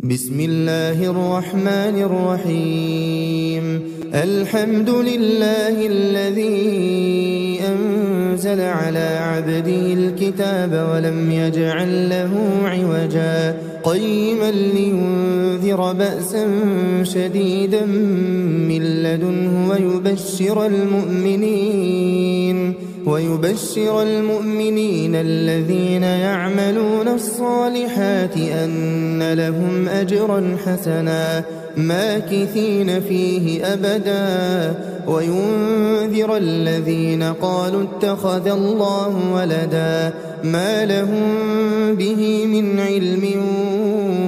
بسم الله الرحمن الرحيم. الحمد لله الذي أنزل على عبده الكتاب ولم يجعل له عوجا قيما لينذر بأسا شديدا من لدنه ويبشر المؤمنين الذين يعملون الصالحات أن لهم أجرا حسنا ماكثين فيه أبدا وينذر الذين قالوا اتخذ الله ولدا ما لهم به من علم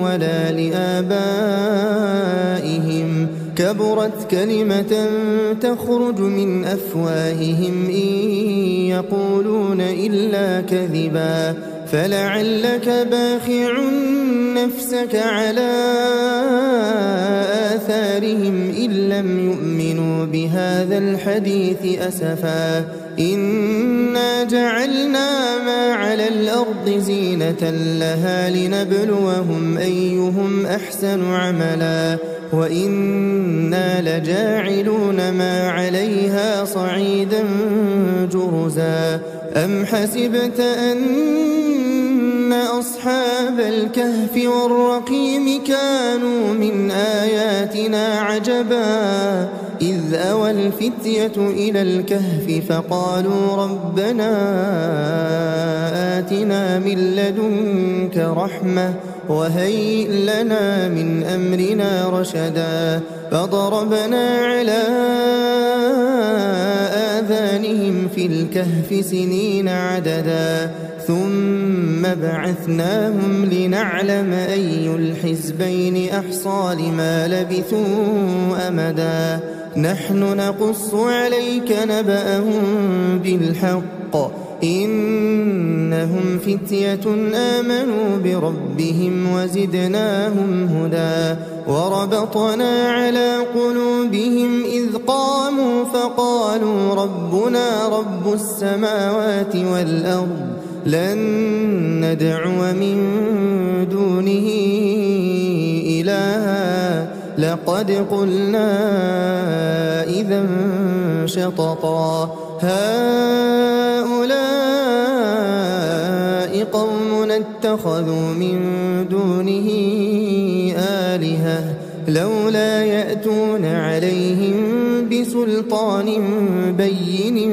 ولا لآبائهم كبرت كلمة تخرج من أفواههم إن يقولون إلا كذبا فلعلك باخع نفسك على آثارهم إن لم يؤمنوا بهذا الحديث أسفا إنا جعلنا ما على الأرض زينة لها لنبلوهم أيهم أحسن عملا وإنا لجاعلون ما عليها صعيدا جرزا أم حسبت أن أصحاب الكهف والرقيم كانوا من آياتنا عجبا إذ أوى الفتية إلى الكهف فقالوا ربنا آتنا من لدنك رحمة وهيئ لنا من أمرنا رشدا فضربنا على آذانهم في الكهف سنين عددا ثم بعثناهم لنعلم أي الحزبين أحصى لما لبثوا أمدا نحن نقص عليك نبأهم بالحق إنهم فتية آمنوا بربهم وزدناهم هدى وربطنا على قلوبهم إذ قاموا فقالوا ربنا رب السماوات والأرض لن ندعو من دونه إلها لقد قلنا إذا شططا هؤلاء قوم اتخذوا من دونه آلهة لولا يأتون عليهم بسلطان بين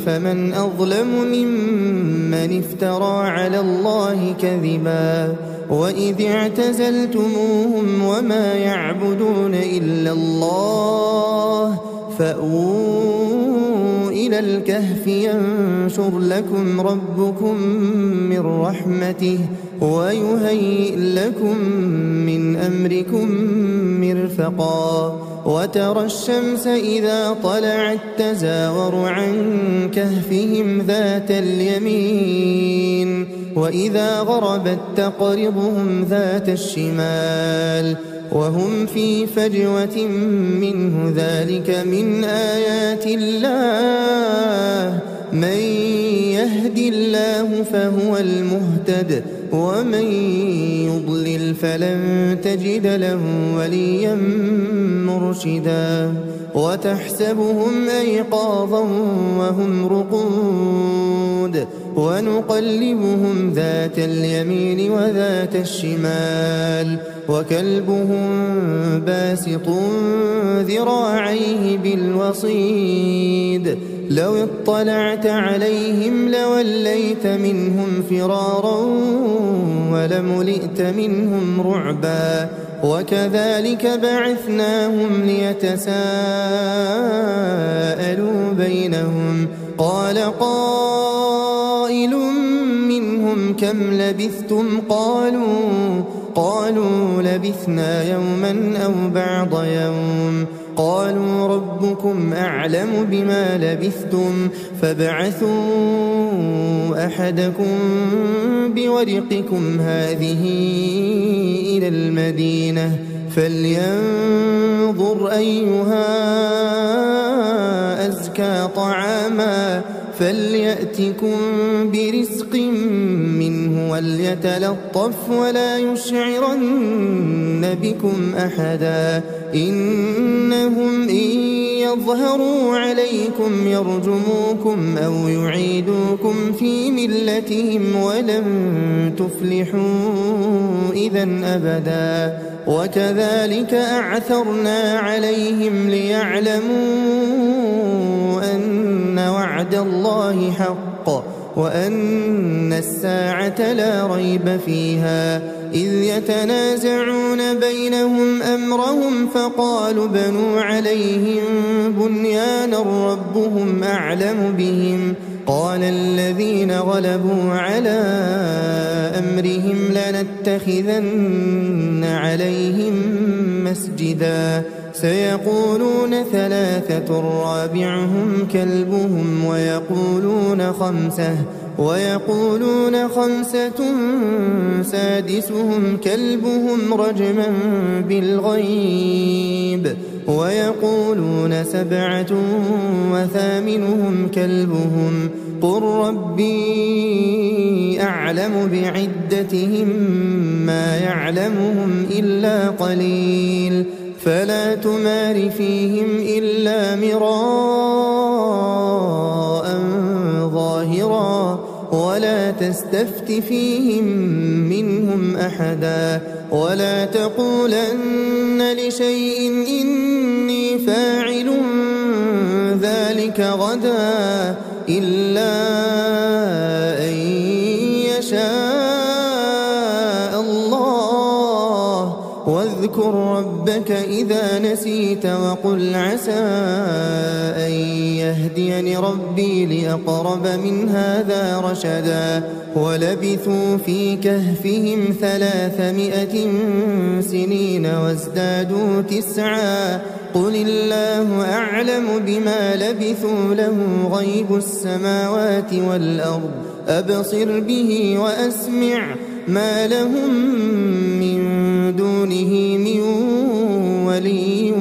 فمن أظلم ممن افترى على الله كذبا وإذ اعتزلتموهم وما يعبدون إلا الله فأووا إلى الكهف ينشر لكم ربكم من رحمته ويهيئ لكم من أمركم مرفقا وترى الشمس إذا طلعت تزاور عن كهفهم ذات اليمين وإذا غربت تقرضهم ذات الشمال وهم في فجوة منه ذلك من آيات الله من يهد الله فهو المهتد ومن يضلل فلن تجد له وليا مرشدا وتحسبهم أيقاظا وهم رقود ونقلبهم ذات اليمين وذات الشمال وكلبهم باسط ذراعيه بالوصيد لو اطلعت عليهم لوليت منهم فرارا ولملئت منهم رعبا وكذلك بعثناهم ليتساءلوا بينهم قال قائل منهم كم لبثتم قالوا لبثنا يوما أو بعض يوم قالوا ربكم أعلم بما لبثتم فابعثوا أحدكم بورقكم هذه إلى المدينة فلينظر أيها أزكى طعاما فليأتكم برزق منه وليتلطف ولا يشعرن بكم أحدا إنهم إن يظهروا عليكم يرجموكم أو يعيدوكم في ملتهم ولن تفلحوا إذا أبدا وكذلك أعثرنا عليهم ليعلموا أن وعد الله حق وأن الساعة لا ريب فيها إذ يتنازعون بينهم أمرهم فقالوا بنوا عليهم بنيانا ربهم أعلم بهم قال الذين غلبوا على أمرهم لنتخذن عليهم مسجدا سيقولون ثلاثة رابعهم كلبهم ويقولون خمسة سادسهم كلبهم رجما بالغيب ويقولون سبعة وثامنهم كلبهم قل ربي أعلم بعدتهم ما يعلمهم إلا قليل فلا تمار فيهم إلا مراء ظاهرا ولا تستفت فيهم منهم أحدا ولا تقولن لشيء إني فاعل ذلك غدا إلا أن يشاء الله واذكر ربك إذا نسيت وقل عسى أن يهديني ربي لأقرب من هذا رشدا ولبثوا في كهفهم 300 سنين وازدادوا 9 قل الله أعلم بما لبثوا له غيب السماوات والأرض أبصر به وأسمع ما لهم من دونه من ولي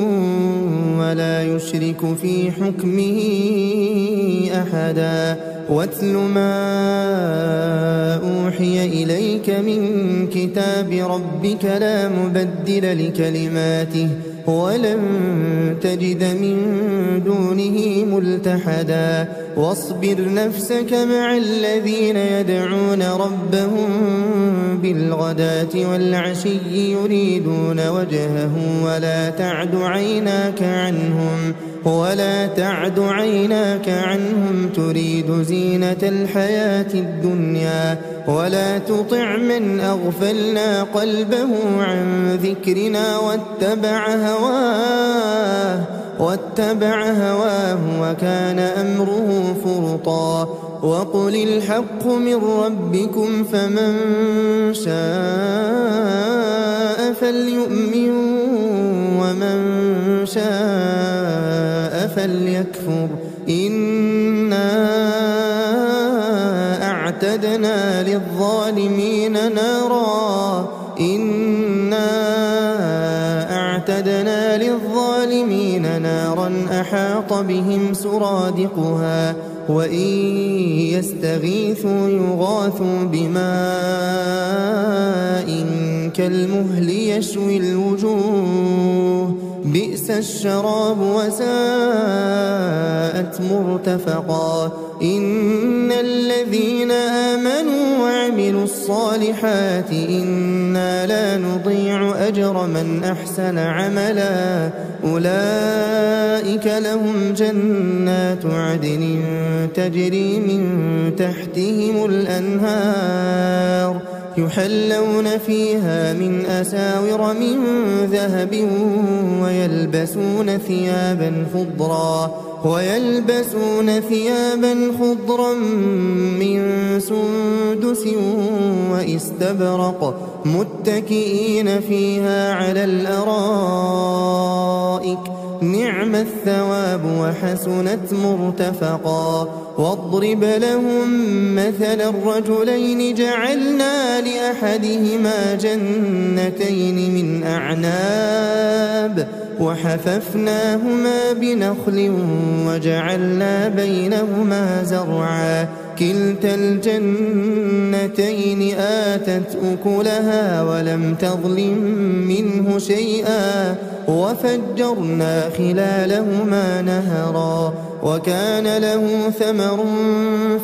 ولا يشرك في حكمه أحدا واتل ما أوحي إليك من كتاب ربك لا مبدل لكلماته ولن تجد من دونه ملتحدا واصبر نفسك مع الذين يدعون ربهم بالغداة والعشي يريدون وجهه ولا تعد عيناك عنهم تريد زينة الحياة الدنيا ولا تطع من أغفلنا قلبه عن ذكرنا واتبع هواه وكان أمره فرطا وقل الحق من ربكم فمن شاء فليؤمن ومن شاء فليكفر إنا أعتدنا للظالمين نارا أحاط بهم سرادقها وإن يستغيثوا يغاثوا بماء كالمهل يشوي الوجوه بئس الشراب وساءت مرتفقا إن الذين آمنوا وعملوا الصالحات إنا لا نضيع أجر من أحسن عملا أولئك لهم جنات عدن تجري من تحتهم الأنهار يحلون فيها من أساور من ذهب ويلبسون ثيابا خضرا من سندس وإستبرق متكئين فيها على الأرائك نعم الثواب وحسنت مرتفقا واضرب لهم مثل الرجلين جعلنا لأحدهما جنتين من أعناب وحففناهما بنخل وجعلنا بينهما زرعا كلتا الجنتين آتت أكلها ولم تظلم منه شيئا وفجرنا خلالهما نهرا وكان له ثمر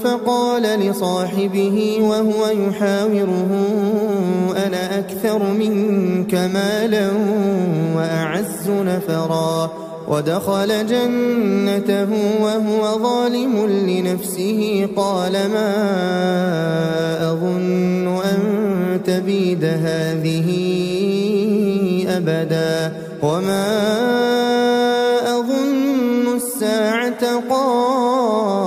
فقال لصاحبه وهو يحاوره أنا أكثر منك مالا وأعز نفرا ودخل جنته وهو ظالم لنفسه قال ما أظن أن تبيد هذه أبدا وما أظن الساعة قائمة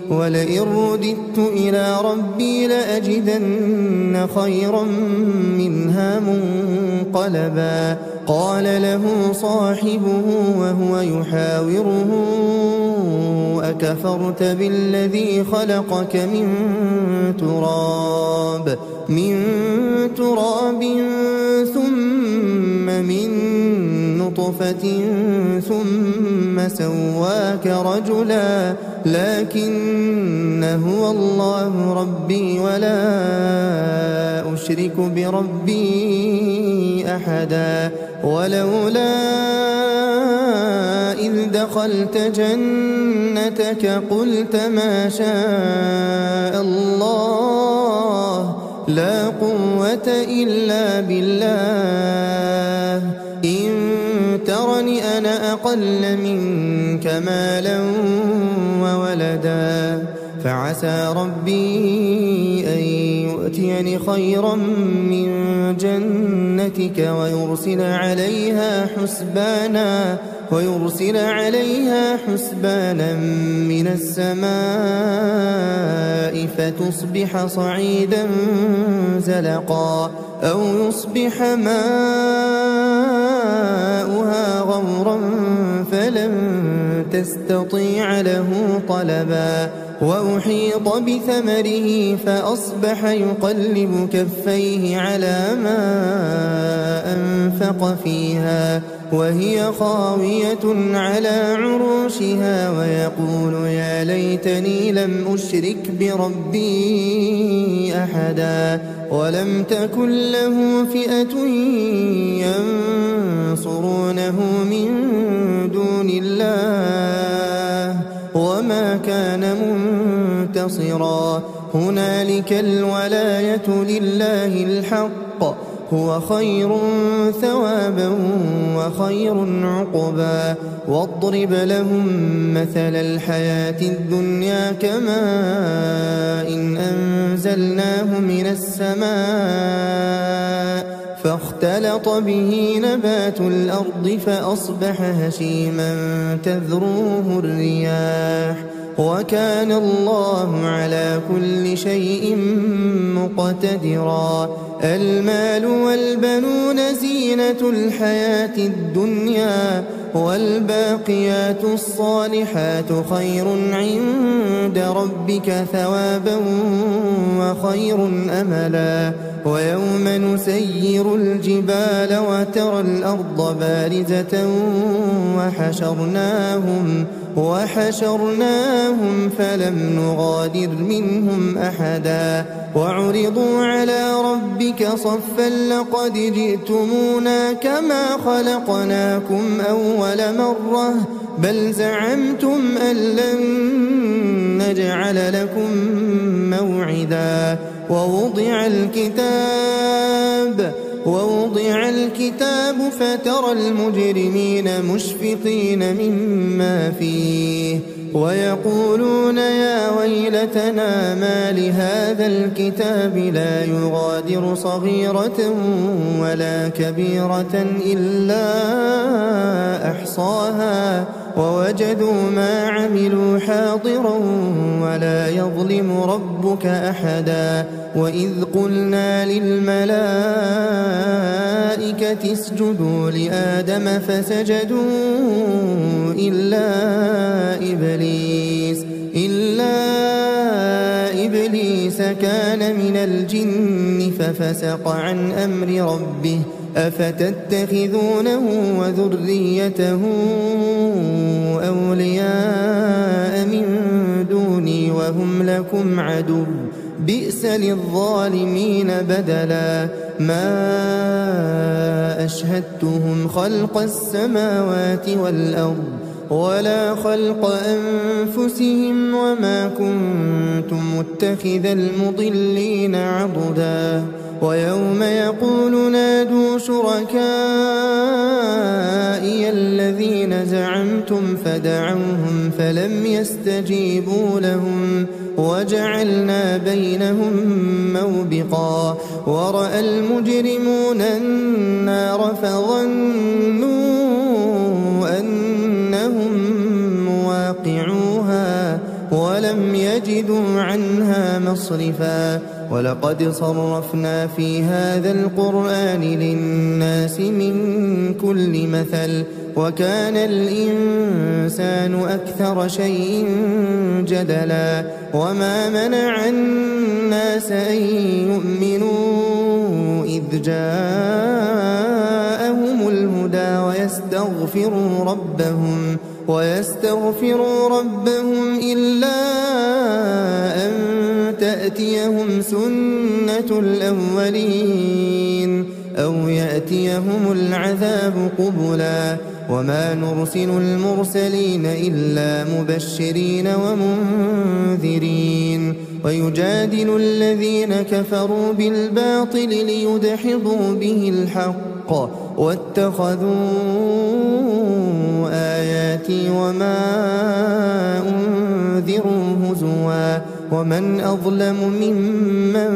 ولئن رددت إلى ربي لأجدن خيرا منها منقلبا قال له صاحبه وهو يحاوره أكفرت بالذي خلقك من تراب ثم من نطفة ثم سواك رجلا لكن هو الله ربي ولا أشرك بربي أحدا ولولا إذ دخلت جنتك قلت ما شاء الله لا قوة إلا بالله إن ترني أنا أقل منك مالا وولدا فعسى ربي أن يؤتيني خيرا من جنتك ويرسل عليها حسبانا من السماء فتصبح صعيدا زلقا أو يصبح ماؤها غورا فلن تستطيع له طلبا وأحيط بثمره فأصبح يقلب كفيه على ما أنفق فيها وهي خاوية على عروشها ويقول يا ليتني لم أشرك بربي أحدا ولم تكن له فئة ينصرونه من دون الله وما كان منتصرا هنالك الولاية لله الحق هو خير ثوابا وخير عقبا واضرب لهم مثل الحياة الدنيا كماء إن أنزلناه من السماء فاختلط به نبات الأرض فأصبح هشيما تذروه الرياح وكان الله على كل شيء مقتدرا المال والبنون زينة الحياة الدنيا والباقيات الصالحات خير عند ربك ثوابا وخير أملا ويوم نسير الجبال وترى الأرض بارزة وحشرناهم فلم نغادر منهم أحدا وعرضوا على ربك صفا لقد جئتمونا كما خلقناكم أول مرة بل زعمتم أن لن نجعل لكم موعدا ووضع الكتاب فترى المجرمين مشفقين مما فيه ويقولون يا ويلتنا ما لهذا الكتاب لا يغادر صغيرة ولا كبيرة إلا أحصاها ووجدوا ما عملوا حاضرا ولا يظلم ربك أحدا وإذ قلنا للملائكة اسجدوا لآدم فسجدوا إلا إبليس كان من الجن ففسق عن أمر ربه أفتتخذونه وذريته أولياء من دوني وهم لكم عدو بئس للظالمين بدلا ما أشهدتهم خلق السماوات والأرض ولا خلق أنفسهم وما كنت متخذ المضلين عضدا ويوم يقول نادوا شركائي الذين زعمتم فدعوهم فلم يستجيبوا لهم وجعلنا بينهم موبقا ورأى المجرمون النار فظنوا أنهم مواقعوها ولم يجدوا عنها مصرفا ولقد صرفنا في هذا القرآن للناس من كل مثل وكان الإنسان أكثر شيء جدلا وما منع الناس أن يؤمنوا إذ جاءهم الهدى ويستغفروا ربهم إلا أن تأتيهم سنة الأولين أو يأتيهم العذاب قبلا وما نرسل المرسلين إلا مبشرين ومنذرين ويجادل الذين كفروا بالباطل ليدحضوا به الحق واتخذوا آياتي وما أنذروا هزوا ومن أظلم ممن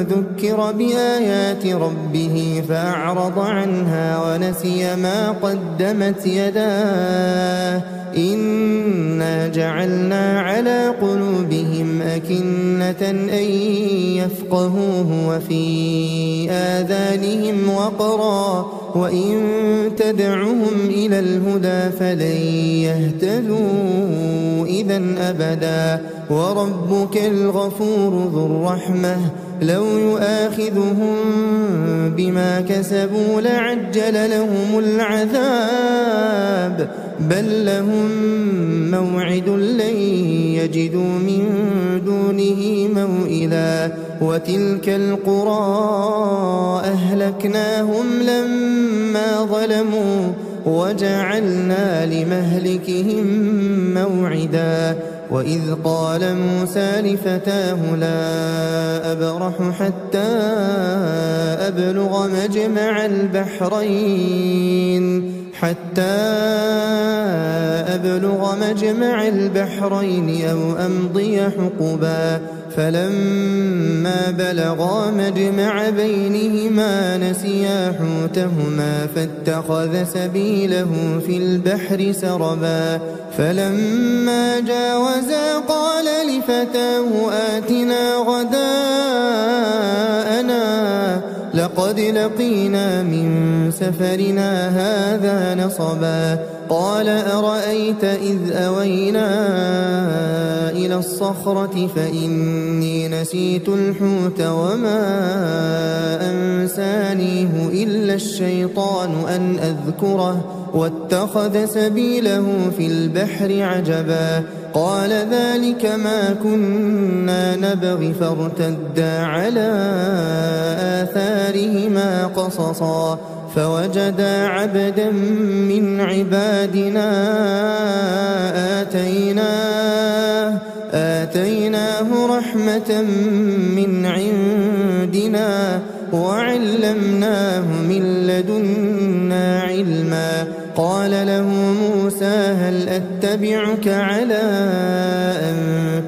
ذكر بآيات ربه فأعرض عنها ونسي ما قدمت يداه إنا جعلنا على قلوبهم أكنة أن يفقهوه وفي آذانهم وقرا وإن تدعهم إلى الهدى فلن يهتدوا إذا أبدا وربك الغفور ذو الرحمة لو يؤاخذهم بما كسبوا لعجل لهم العذاب بل لهم موعد لن يجدوا من دونه موئلا وتلك القرى أهلكناهم لما ظلموا وجعلنا لمهلكهم موعدا وإذ قال موسى لفتاه لا أبرح حتى أبلغ مجمع البحرين أو أمضي حقبا فلما بلغا مجمع بينهما نسيا حوتهما فاتخذ سبيله في البحر سربا فلما جاوزا قال لفتاه آتنا غداءنا لقد لقينا من سفرنا هذا نصبا قال أرأيت إذ أوينا إلى الصخرة فإني نسيت الحوت وما أنسانيه إلا الشيطان أن أذكره واتخذ سبيله في البحر عجبا قال ذلك ما كنا نبغي فارتدا على آثارهما قصصا فوجدا عبدا من عبادنا آتيناه رحمة من عندنا وعلمناه من لدنا علما قال له موسى هل أتبعك على أن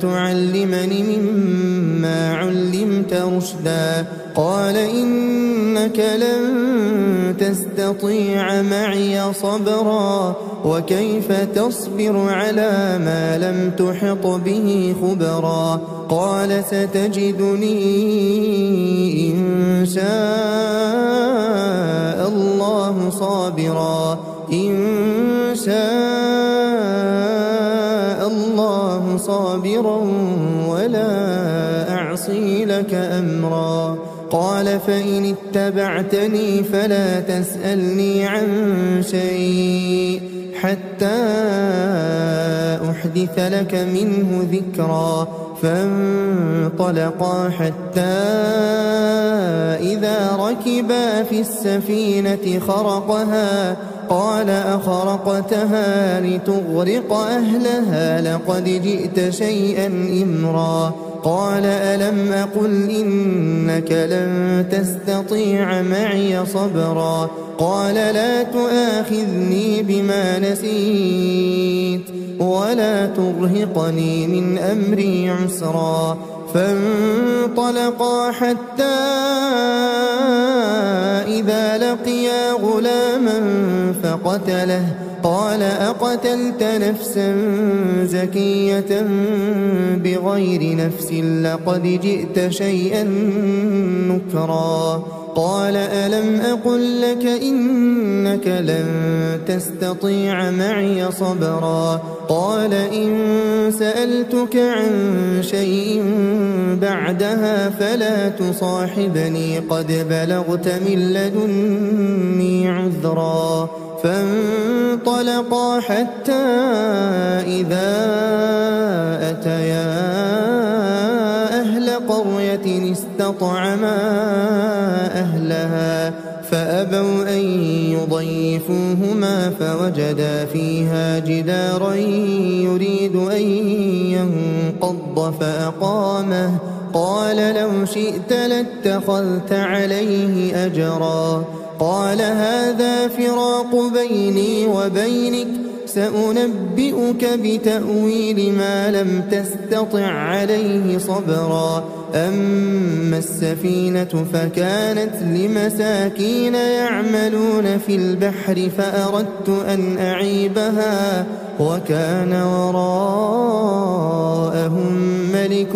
تعلمني مما علمت رشدا قال إنك لن تستطيع معي صبرا وكيف تصبر على ما لم تحط به خبرا قال ستجدني إن شاء الله صابرا ولا أعصي لك أمرا قال فإن اتبعتني فلا تسألني عن شيء حتى أحدث لك منه ذكرا فانطلقا حتى إذا ركبا في السفينة خرقها قال أخرقتها لتغرق أهلها لقد جئت شيئا إمرا قال ألم أقل إنك لن تستطيع معي صبرا قال لا تؤاخذني بما نسيت ولا ترهقني من أمري عسرا فانطلقا حتى إذا لقيا غلاما فقتله قال أقتلت نفسا زكية بغير نفس لقد جئت شيئا نكرا قال ألم أقل لك إنك لن تستطيع معي صبرا قال إن سألتك عن شيء بعدها فلا تصاحبني قد بلغت من لدني عذرا فانطلقا حتى إذا أتيا أهل قرية استطعما أهلها فأبوا أن يضيفوهما فوجدا فيها جدارا يريد أن ينقض فأقامه قال لو شئت لاتخذت عليه أجرا قال هذا فراق بيني وبينك سأنبئك بتأويل ما لم تستطع عليه صبرا أما السفينة فكانت لمساكين يعملون في البحر فأردت أن أعيبها وكان وراءهم ملك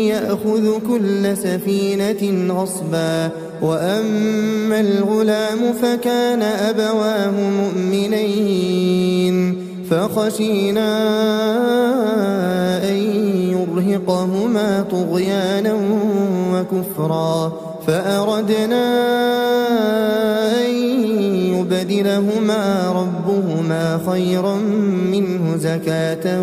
يأخذ كل سفينة غصبا وأما الغلام فكان أبواه مؤمنين فخشينا أن يرهقهما طغيانا وكفرا فأردنا أن يبدلهما ربهما خيرا منه زكاة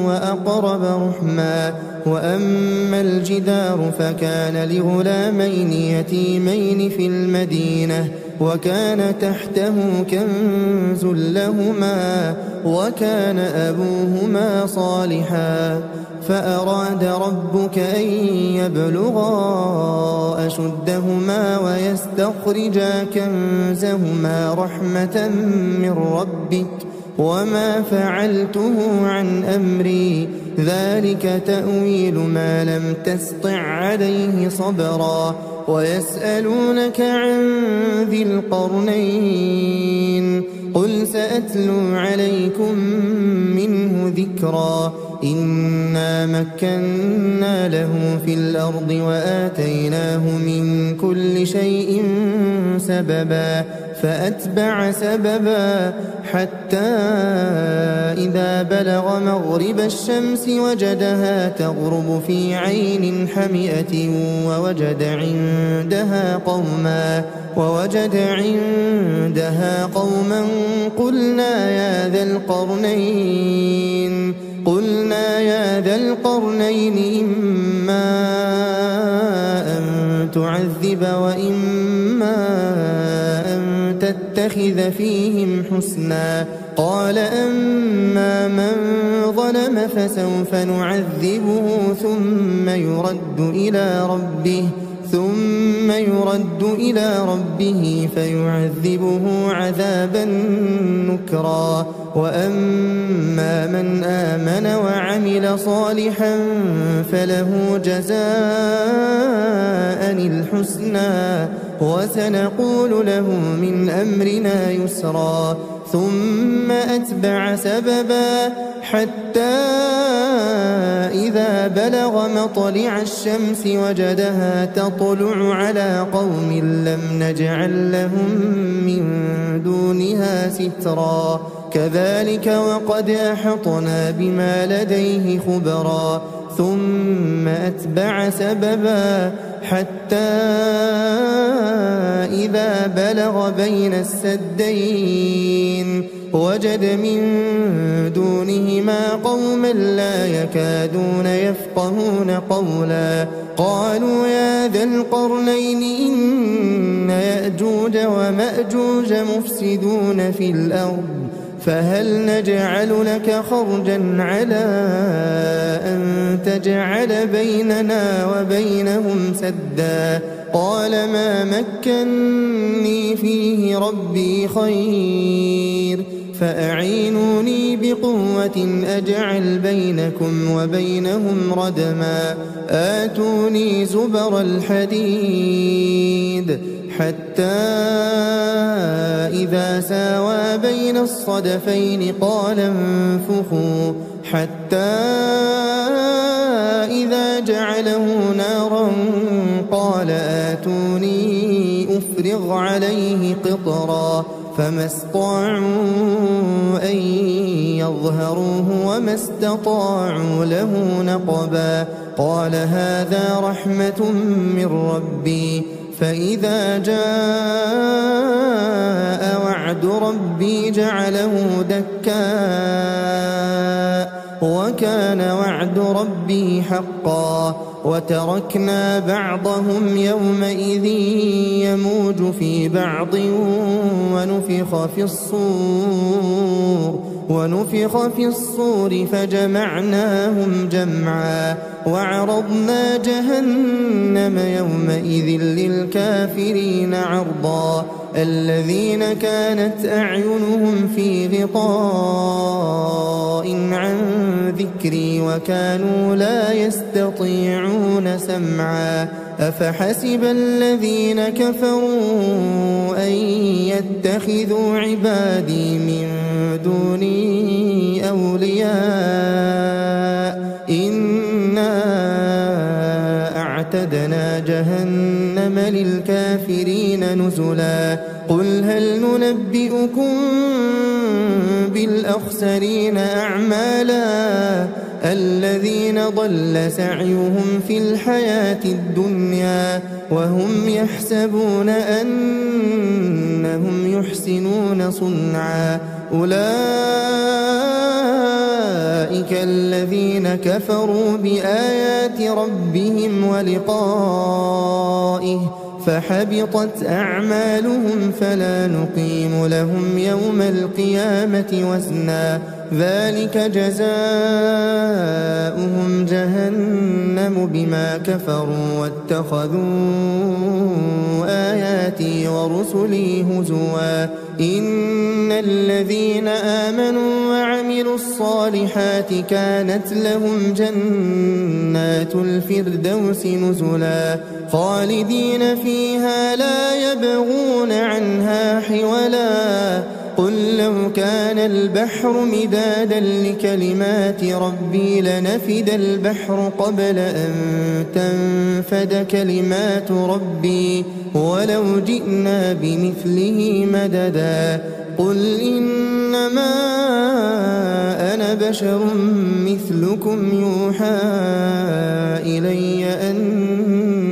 وأقرب رحما وأما الجدار فكان لغلامين يتيمين في المدينة وكان تحته كنز لهما وكان أبوهما صالحا فأراد ربك أن يبلغا أشدهما ويستخرجا كنزهما رحمة من ربك وما فعلته عن أمري ذلك تأويل ما لم تسطع عليه صبرا ويسألونك عن ذي القرنين قل سأتلو عليكم منه ذكرا إنا مكنا له في الأرض وآتيناه من كل شيء سببا فأتبع سببا حتى إذا بلغ مغرب الشمس وجدها تغرب في عين حمئة ووجد عندها قوما قلنا يا ذا القرنين إما أن تعذب وإما أن تتخذ فيهم حسنا قال أما من ظلم فسوف نعذبه ثم يرد إلى ربه فيعذبه عذابا نكرا وأما من آمن وعمل صالحا فله جزاء الحسنى وسنقول له من أمرنا يسرا ثم أتبع سببا حتى إذا بلغ مطلع الشمس وجدها تطلع على قوم لم نجعل لهم من دونها سترا كذلك وقد أحطنا بما لديه خبرا ثم أتبع سببا حتى إذا بلغ بين السدين وجد من دونهما قوما لا يكادون يفقهون قولا قالوا يا ذا القرنين إن يأجوج ومأجوج مفسدون في الأرض فهل نجعل لك خرجا على أن تجعل بيننا وبينهم سدا قال ما مكني فيه ربي خير فأعينوني بقوة أجعل بينكم وبينهم ردما آتوني زبر الحديد حتى إذا ساوى بين الصدفين قال انفخوا حتى إذا جعله نارا قال آتوني أفرغ عليه قطرا فما استطاعوا أن يظهروه وما استطاعوا له نقبا قال هذا رحمة من ربي فإذا جاء وعد ربي جعله دكاء وكان وعد ربي حقا وتركنا بعضهم يومئذ يموج في بعض ونفخ في الصور فجمعناهم جمعا وعرضنا جهنم يومئذ للكافرين عرضا الذين كانت أعينهم في غطاء عن ذكري وكانوا لا يستطيعون سمعا أفحسب الذين كفروا أن يتخذوا عبادي من دوني أولياء إنا أعتدنا جهنم للكافرين نزلا قل هل ننبئكم بالأخسرين أعمالا الذين ضل سعيهم في الحياة الدنيا وهم يحسبون أنهم يحسنون صنعا أولئك الذين كفروا بآيات ربهم ولقائه فحبطت أعمالهم فلا نقيم لهم يوم القيامة وزنا ذلك جزاؤهم جهنم بما كفروا واتخذوا آياتي ورسلي هزوا إن الذين آمنوا وعملوا الصالحات كانت لهم جنات الفردوس نزلا خالدين فيها لا يبغون عنها حولا قل لو كان البحر مدادا لكلمات ربي لنفد البحر قبل أن تنفد كلمات ربي ولو جئنا بمثله مددا قل إنما أنا بشر مثلكم يوحى إلي أنما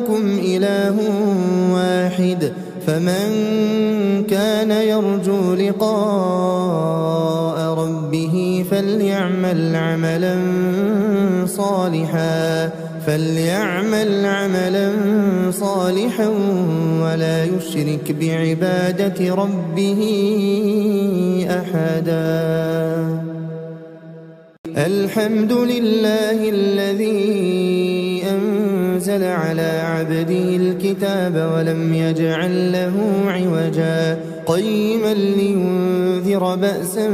إلهكم إله واحد فمن كان يرجو لقاء ربه فليعمل عملا صالحا ولا يشرك بعبادة ربه أحدا الحمد لله الذي أنزل على عبده الكتاب ولم يجعل له عوجا قيما لينذر بأسا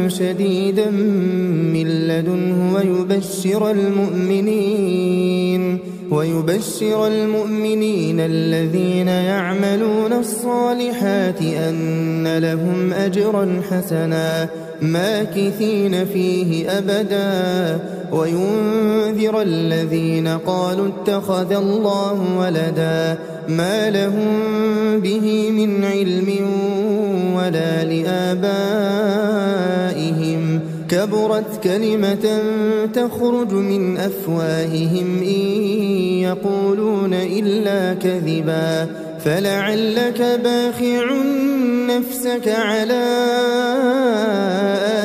شديدا من لدنه ويبشر المؤمنين الذين يعملون الصالحات أن لهم أجرا حسنا ماكثين فيه أبدا وينذر الذين قالوا اتخذ الله ولدا ما لهم به من علم ولا لآبائهم كبرت كلمة تخرج من أفواههم إن يقولون إلا كذبا فلعلك باخع نفسك على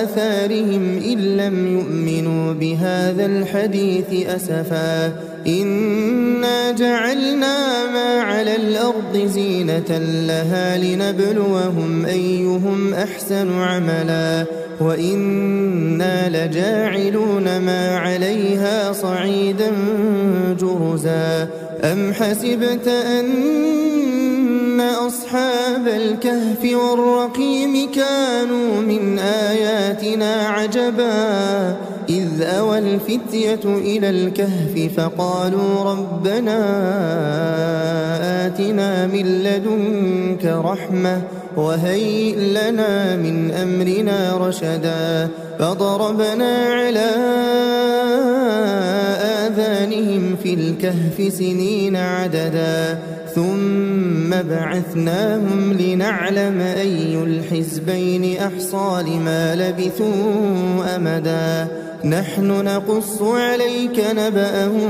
آثارهم إن لم يؤمنوا بهذا الحديث أسفا إنا جعلنا ما على الأرض زينة لها لنبلوهم أيهم أحسن عملا وإنا لجاعلون ما عليها صعيدا جرزا أم حسبت أن أصحاب الكهف والرقيم كانوا من آياتنا عجبا إذ أوى الفتية إلى الكهف فقالوا ربنا آتنا من لدنك رحمة وهيئ لنا من أمرنا رشدا فضربنا على آذانهم في الكهف سنين عددا ثم بعثناهم لنعلم أي الحزبين أحصى لما لبثوا أمدا نحن نقص عليك نبأهم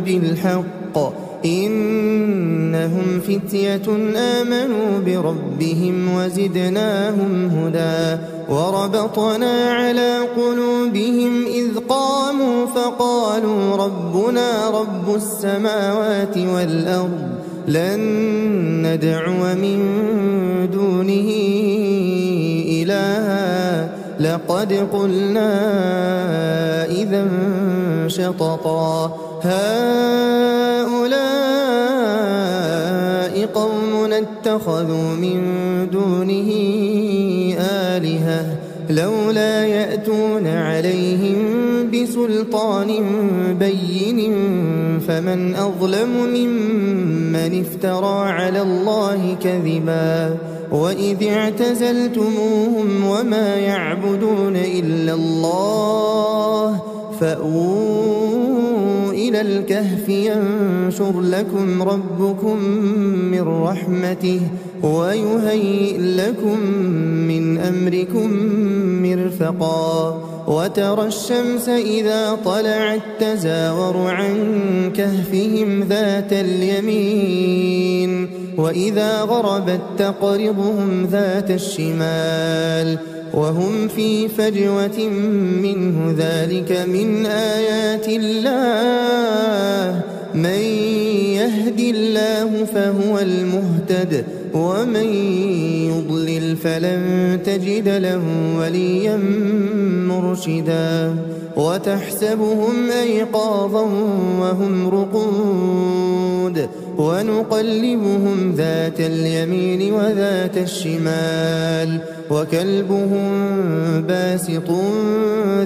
بالحق إنهم فتية آمنوا بربهم وزدناهم هدى وربطنا على قلوبهم إذ قاموا فقالوا ربنا رب السماوات والأرض لن ندعو من دونه إلها لقد قلنا إذا شططا هؤلاء قوم اتخذوا من دونه آلهة لولا يأتون عليهم بسلطان بين فمن أظلم ممن افترى على الله كذبا وإذ اعتزلتموهم وما يعبدون إلا الله فأووا إلى الكهف ينشر لكم ربكم من رحمته ويهيئ لكم من أمركم مرفقا وترى الشمس إذا طلعت تزاور عن كهفهم ذات اليمين وإذا غربت تقرضهم ذات الشمال وهم في فجوة منه ذلك من آيات الله من يهد الله فهو المهتد ومن يضلل فلن تجد له وليا مرشدا وتحسبهم أيقاظا وهم رقود ونقلبهم ذات اليمين وذات الشمال وكلبهم باسط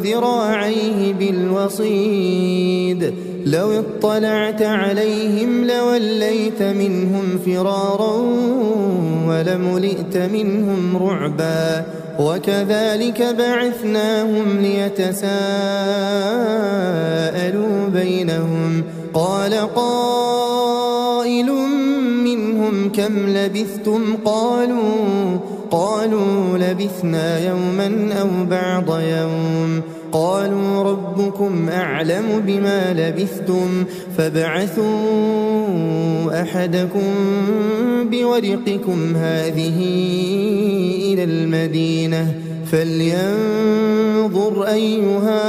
ذراعيه بالوصيد لو اطلعت عليهم لوليت منهم فرارا ولملئت منهم رعبا وكذلك بعثناهم ليتساءلوا بينهم قال قائل منهم كم لبثتم قالوا لبثنا يوما أو بعض يوم قالوا ربكم أعلم بما لبثتم فابعثوا أحدكم بورقكم هذه إلى المدينة فلينظر أيها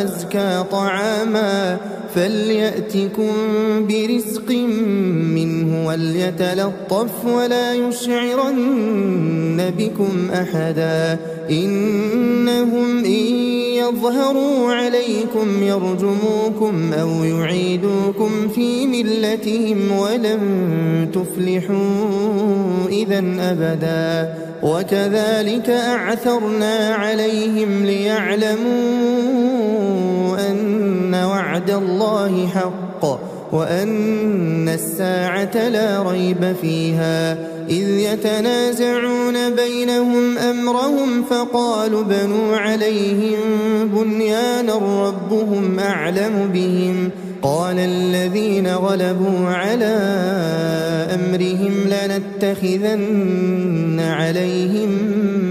أزكى طعاما فليأتكم برزق منه وليتلطف ولا يشعرن بكم أحدا إنهم إن يظهروا عليكم يرجموكم أو يعيدوكم في ملتهم ولن تفلحوا إذا أبدا وكذلك أعثرنا عليهم ليعلموا أن وعد الله حق وأن الساعة لا ريب فيها إذ يتنازعون بينهم أمرهم فقالوا بنوا عليهم بنيانا ربهم أعلم بهم قال الذين غلبوا على أمرهم لنتخذن عليهم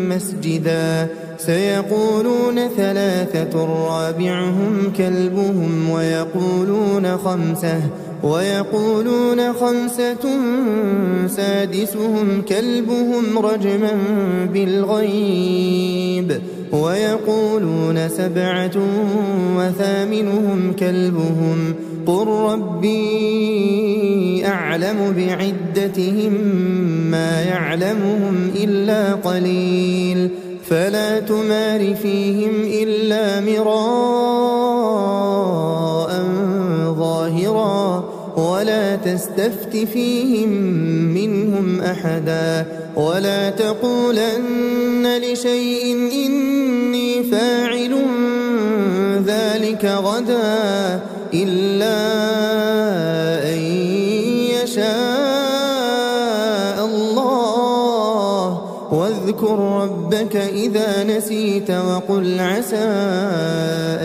مسجدا سيقولون ثلاثة رابعهم كلبهم ويقولون خمسة سادسهم كلبهم رجما بالغيب ويقولون سبعة وثامنهم كلبهم قل ربي أعلم بعدتهم ما يعلمهم إلا قليل فلا تمار فيهم إلا مراء ظاهرا ولا تستفت فيهم منهم أحدا ولا تقولن لشيء إني فاعل ذلك غدا إلا أن يشاء الله واذكر ربك إذا نسيت وقل عسى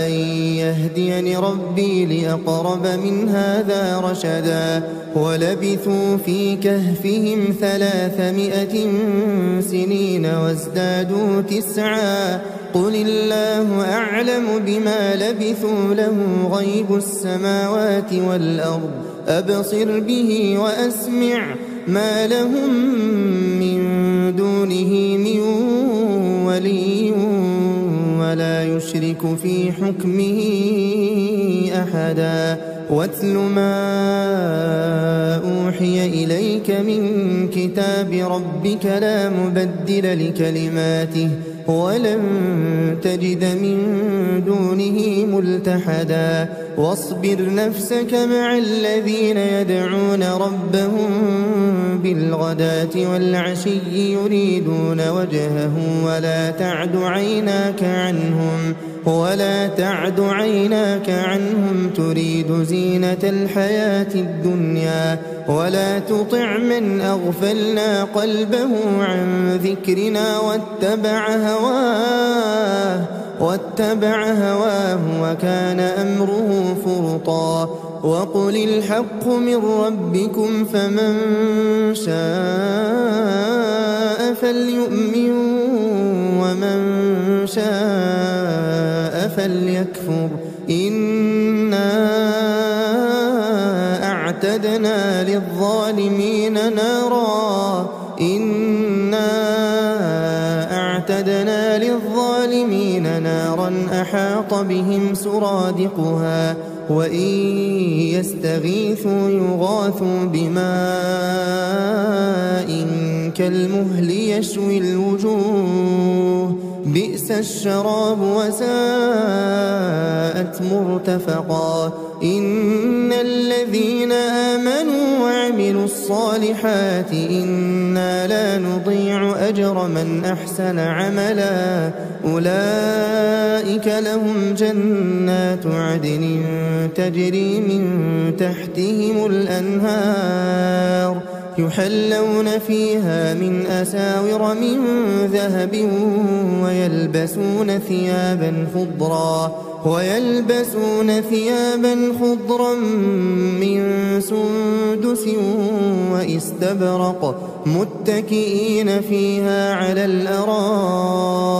أن يهديني ربي لأقرب من هذا رشدا ولبثوا في كهفهم 300 سنين وازدادوا 9 قل الله أعلم بما لبثوا له غيب السماوات والأرض أبصر به وأسمع ما لهم من دونه من ولي ولا يشرك في حكمه أحدا واتل ما أوحي إليك من كتاب ربك لا مبدل لكلماته ولن تجد من دونه ملتحدا واصبر نفسك مع الذين يدعون ربهم بالغداة والعشي يريدون وجهه ولا تعد عيناك عنهم تريد زينة الحياة الدنيا ولا تطع من أغفلنا قلبه عن ذكرنا واتبع هواه وكان أمره فرطا وقل الحق من ربكم فمن شاء فليؤمن ومن شاء فليكفر إنا أعتدنا للظالمين نارا أحاط بهم سرادقها وإن يستغيثوا يغاثوا بماء كالمهل يشوي الوجوه بئس الشراب وساءت مرتفقا إن الذين آمنوا وعملوا الصالحات إنا لا نضيع أجر من أحسن عملا أولئك لهم جنات عدن تجري من تحتهم الأنهار يحلون فيها من أساور من ذهب ويلبسون ثيابا خضرا من سندس وإستبرق متكئين فيها على الأرائك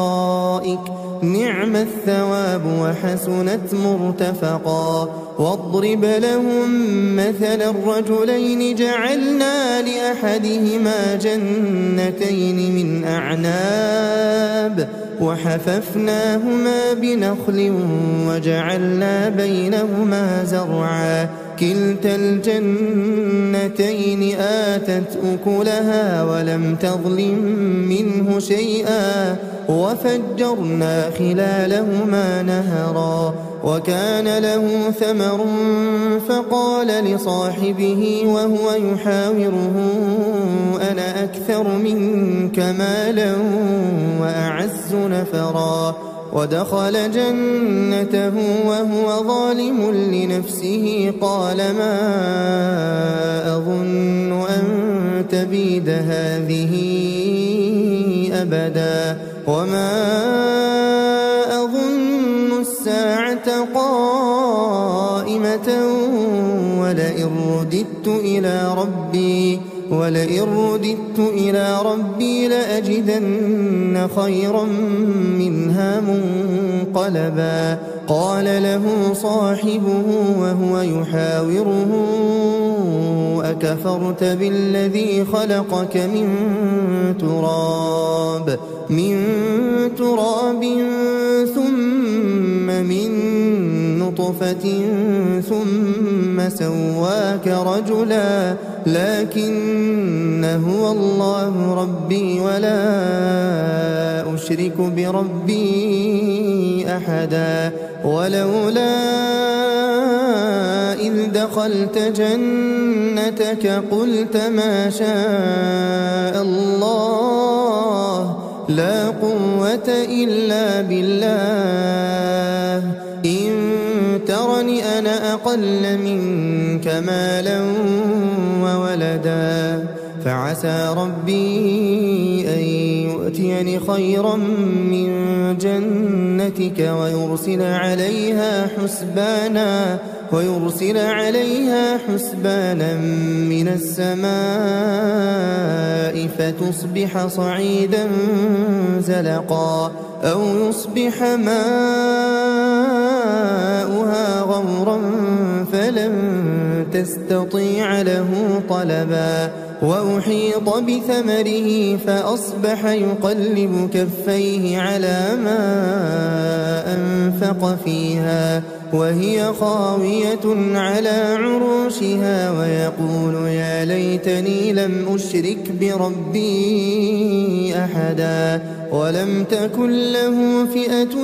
نعم الثواب وحسنت مرتفقا واضرب لهم مثل الرجلين جعلنا لأحدهما جنتين من أعناب وحففناهما بنخل وجعلنا بينهما زرعا كلتا الجنتين آتت أكلها ولم تظلم منه شيئا وفجرنا خلالهما نهرا وكان له ثمر فقال لصاحبه وهو يحاوره أنا أكثر منك مالا وأعز نفرا ودخل جنته وهو ظالم لنفسه قال ما أظن أن تبيد هذه أبدا وما أظن الساعة قائمة ولئن رددت ولئن رددت إلى ربي لأجدن خيرا منها منقلبا. قال له صاحبه وهو يحاوره أكفرت بالذي خلقك من تراب ثم من نطفة ثم سواك رجلا لكن هو الله ربي ولا أشرك بربي أحدا. ولولا إذ دخلت جنتك قلت ما شاء الله لا قوة إلا بالله إن ترني أنا أقل منك مالا وولدا فعسى ربي أن يؤتيني خيرا من جنتك ويرسل عليها حسبانا من السماء فتصبح صعيدا زلقا أو يصبح ماؤها غورا فلن تستطيع له طلبا. وأحيط بثمره فأصبح يقلب كفيه على ما أنفق فيها وهي خاوية على عروشها ويقول يا ليتني لم أشرك بربي أحدا. ولم تكن له فئة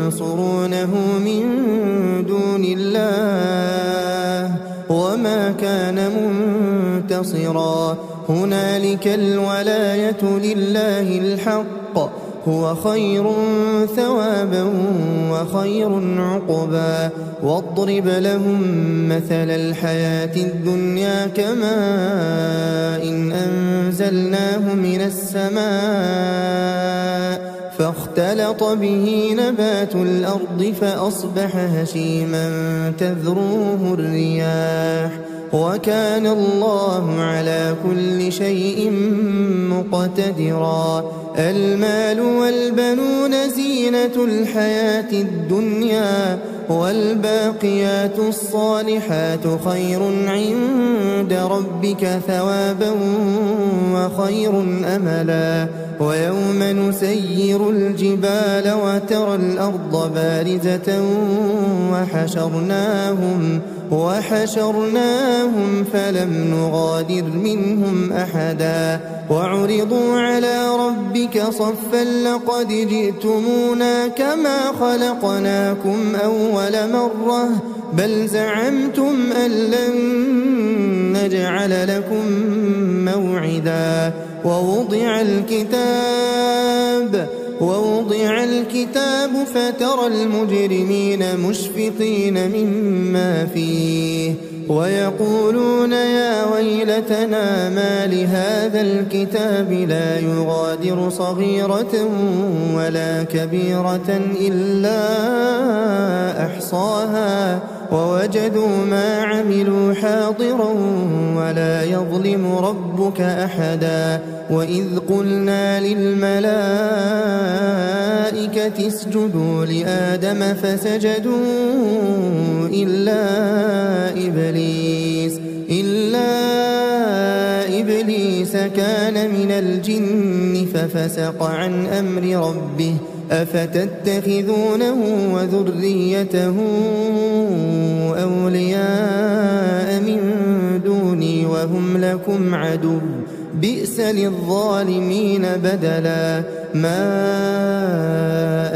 ينصرونه من دون الله وما كان منتصرا. هنالك الولاية لله الحق هو خير ثوابا وخير عقبا. واضرب لهم مثل الحياة الدنيا كماء إن أنزلناه من السماء فاختلط به نبات الأرض فأصبح هشيما تذروه الرياح وكان الله على كل شيء مقتدرا. المال والبنون زينة الحياة الدنيا والباقيات الصالحات خير عند ربك ثوابا وخير أملا. ويوم نسير الجبال وترى الأرض بارزة وحشرناهم فلم نغادر منهم أحدا. وعرضوا على ربك صفا لقد جئتمونا كما خلقناكم أول مرة بل زعمتم أن لن نجعل لكم موعدا. ووضع الكتاب فترى المجرمين مشفقين مما فيه ويقولون يا ويلتنا ما لهذا الكتاب لا يغادر صغيرة ولا كبيرة إلا أحصاها ووجدوا ما عملوا حاضرا ولا يظلم ربك أحدا. وإذ قلنا للملائكة اسجدوا لآدم فسجدوا إلا إبليس كان من الجن ففسق عن أمر ربه أفتتخذونه وذريته أولياء من دوني وهم لكم عدو بئس للظالمين بدلا. ما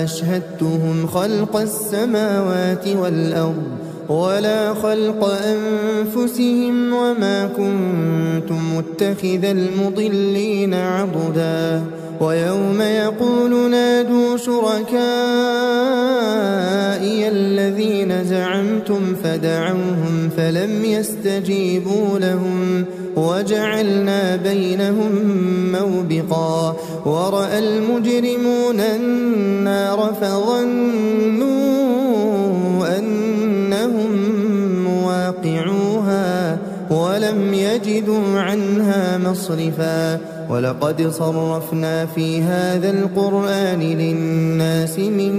أشهدتهم خلق السماوات والأرض ولا خلق أنفسهم وما كنت متخذ المضلين عضدا. ويوم يقول نادوا شركائي الذين زعمتم فدعوهم فلم يستجيبوا لهم وجعلنا بينهم موبقا. ورأى المجرمون النار فظنوا أنهم مواقعوها ولم اتخذوا عنها مصرفا ولقد صرفنا في هذا القرآن للناس من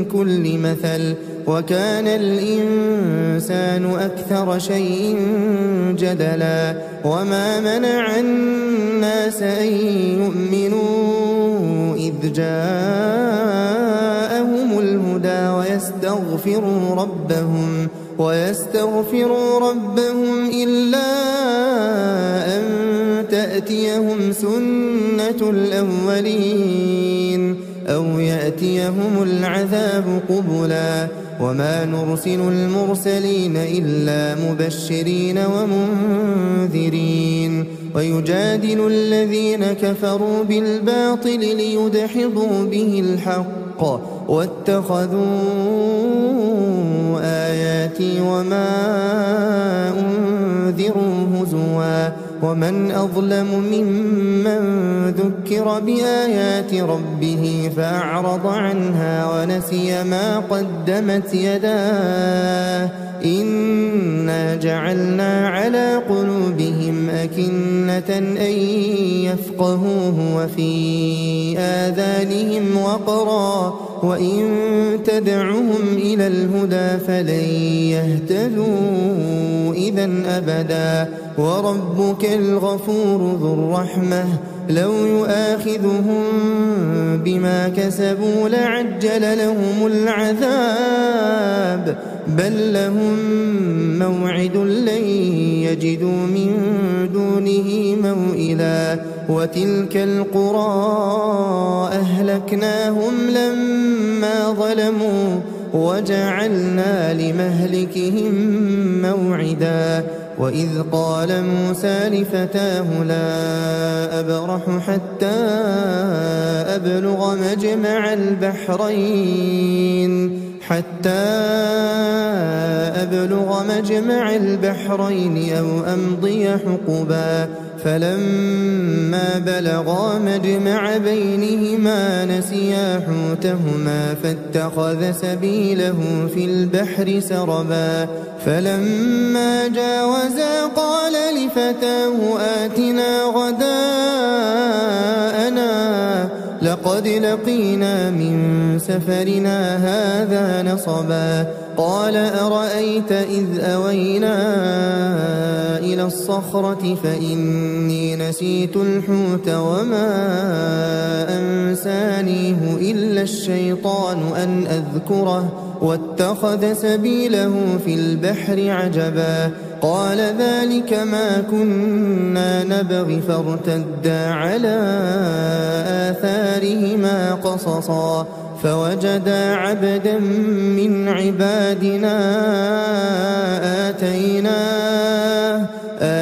كل مثل وكان الإنسان أكثر شيء جدلا وما منع الناس أن يؤمنوا إذ جاءهم الهدى ويستغفروا ربهم إلا أن تأتيهم سنة الأولين أو يأتيهم العذاب قبلا وما نرسل المرسلين إلا مبشرين ومنذرين ويجادل الذين كفروا بالباطل ليدحضوا به الحق واتخذوا آياتي وما أنذروا هزوا ومن أظلم ممن ذكر بآيات ربه فأعرض عنها ونسي ما قدمت يداه إنا جعلنا على قلوبهم أكنة أن يفقهوه وفي آذانهم وقرا وإن تدعهم إلى الهدى فلن يهتدوا إذا أبدا وربك الغفور ذو الرحمة لو يؤاخذهم بما كسبوا لعجل لهم العذاب بل لهم موعد لن يجدوا من دونه موئلا وتلك القرى أهلكناهم لما ظلموا وجعلنا لمهلكهم موعدا وإذ قال موسى لفتاه لا أبرح حتى أبلغ مجمع البحرين أو أمضي حقبا فلما بلغا مجمع بينهما نسيا حوتهما فاتخذ سبيله في البحر سربا فلما جاوزا قال لفتاه آتنا غداءنا لقد لقينا من سفرنا هذا نصبا قال أرأيت إذ أوينا إلى الصخرة فإني نسيت الحوت وما أنسانيه إلا الشيطان أن أذكره واتخذ سبيله في البحر عجبا قال ذلك ما كنا نبغي فارتدا على آثارهما قصصا فوجدا عبدا من عبادنا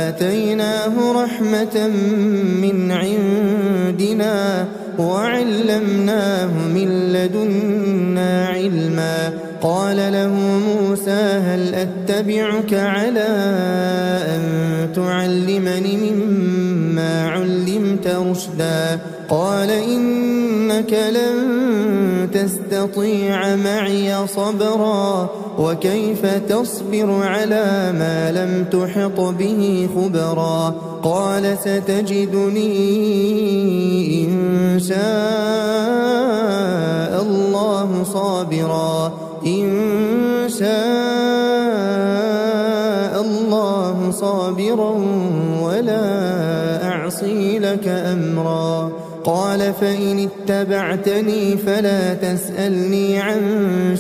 آتيناه رحمة من عندنا وعلمناه من لدنا علما قال له موسى هل أتبعك على أن تعلمني مما علمت رشدا قال إنك لن تستطيع معي صبرا وكيف تصبر على ما لم تحط به خبرا قال ستجدني إن شاء الله صابرا ولا أعصي لك أمرا قال فإن اتبعتني فلا تسألني عن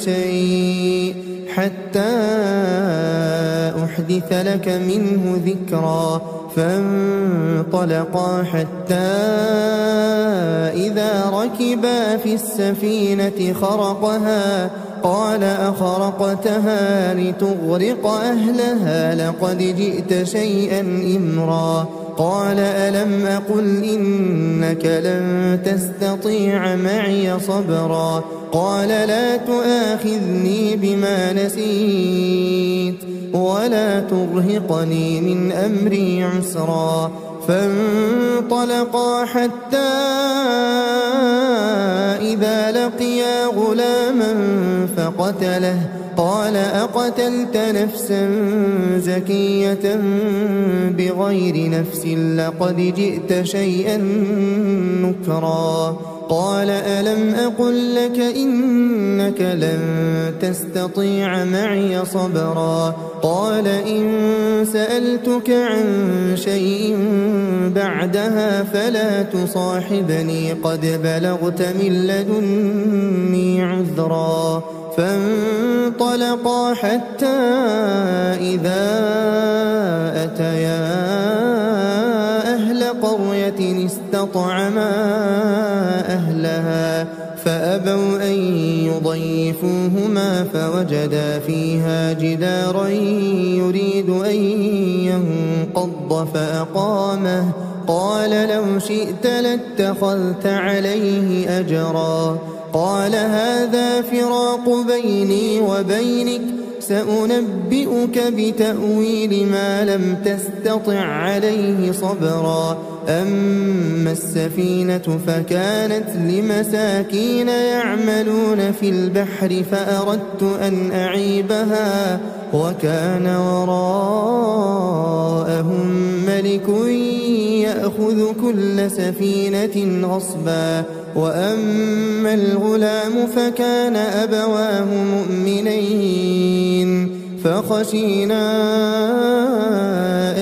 شيء حتى أحدث لك منه ذكرا فانطلقا حتى إذا ركبا في السفينة خرقها قال أخرقتها لتغرق أهلها لقد جئت شيئا إمرا قال ألم أقل إنك لن تستطيع معي صبرا قال لا تؤاخذني بما نسيت ولا ترهقني من أمري عسرا فانطلقا حتى إذا لقيا غلاما فقتله قال أقتلت نفسا زكية بغير نفس لقد جئت شيئا نكرا قال ألم أقل لك إنك لن تستطيع معي صبرا قال إن سألتك عن شيء بعدها فلا تصاحبني قد بلغت من لدني عذرا فانطلقا حتى إذا أتيا أهل قرية استطعما أهلها فأبوا أن يضيفوهما فوجدا فيها جدارا يريد أن ينقض فأقامه قال لو شئت لاتخذت عليه أجرا قال هذا فراق بيني وبينك سأنبئك بتأويل ما لم تستطع عليه صبرا أما السفينة فكانت لمساكين يعملون في البحر فأردت أن أعيبها وكان وراءهم ملك يأخذ كل سفينة غصبا وأما الغلام فكان أبواه مؤمنين فخشينا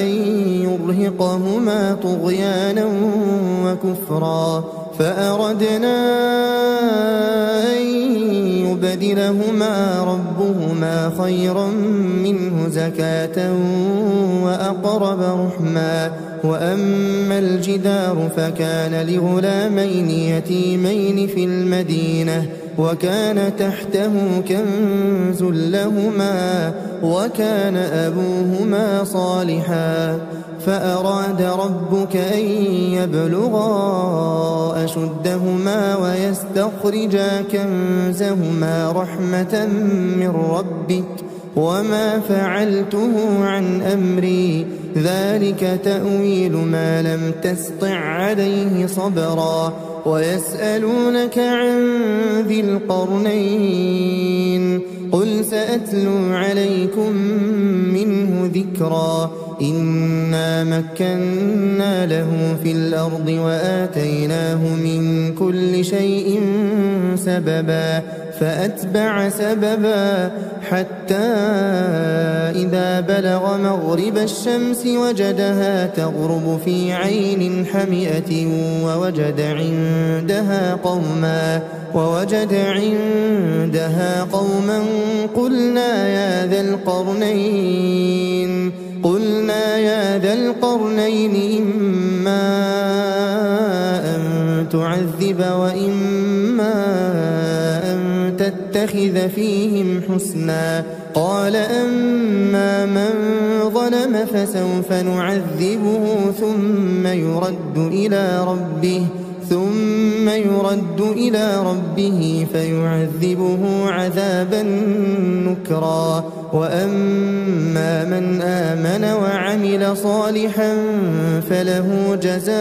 أن يرهقهما طغيانا وكفرا فأردنا أن يبدلهما ربهما خيرا منه زكاة وأقرب رحما وأما الجدار فكان لغلامين يتيمين في المدينة وكان تحته كنز لهما وكان أبوهما صالحا فأراد ربك أن يبلغا أشدهما ويستخرجا كنزهما رحمة من ربك وما فعلته عن أمري ذلك تأويل ما لم تسطع عليه صبرا ويسألونك عن ذي القرنين قل سأتلو عليكم منه ذكرا إنا مكنا له في الأرض وآتيناه من كل شيء سببا فأتبع سببا حتى إذا بلغ مغرب الشمس وجدها تغرب في عين حمئة ووجد عندها قوما قلنا يا ذا القرنين إما أن تعذب وإما أن تتخذ فيهم حسنا قال أما من ظلم فسوف نعذبه ثم يرد إلى ربه فيعذبه عذابا نكرا وأما من آمن وعمل صالحا فله جزاء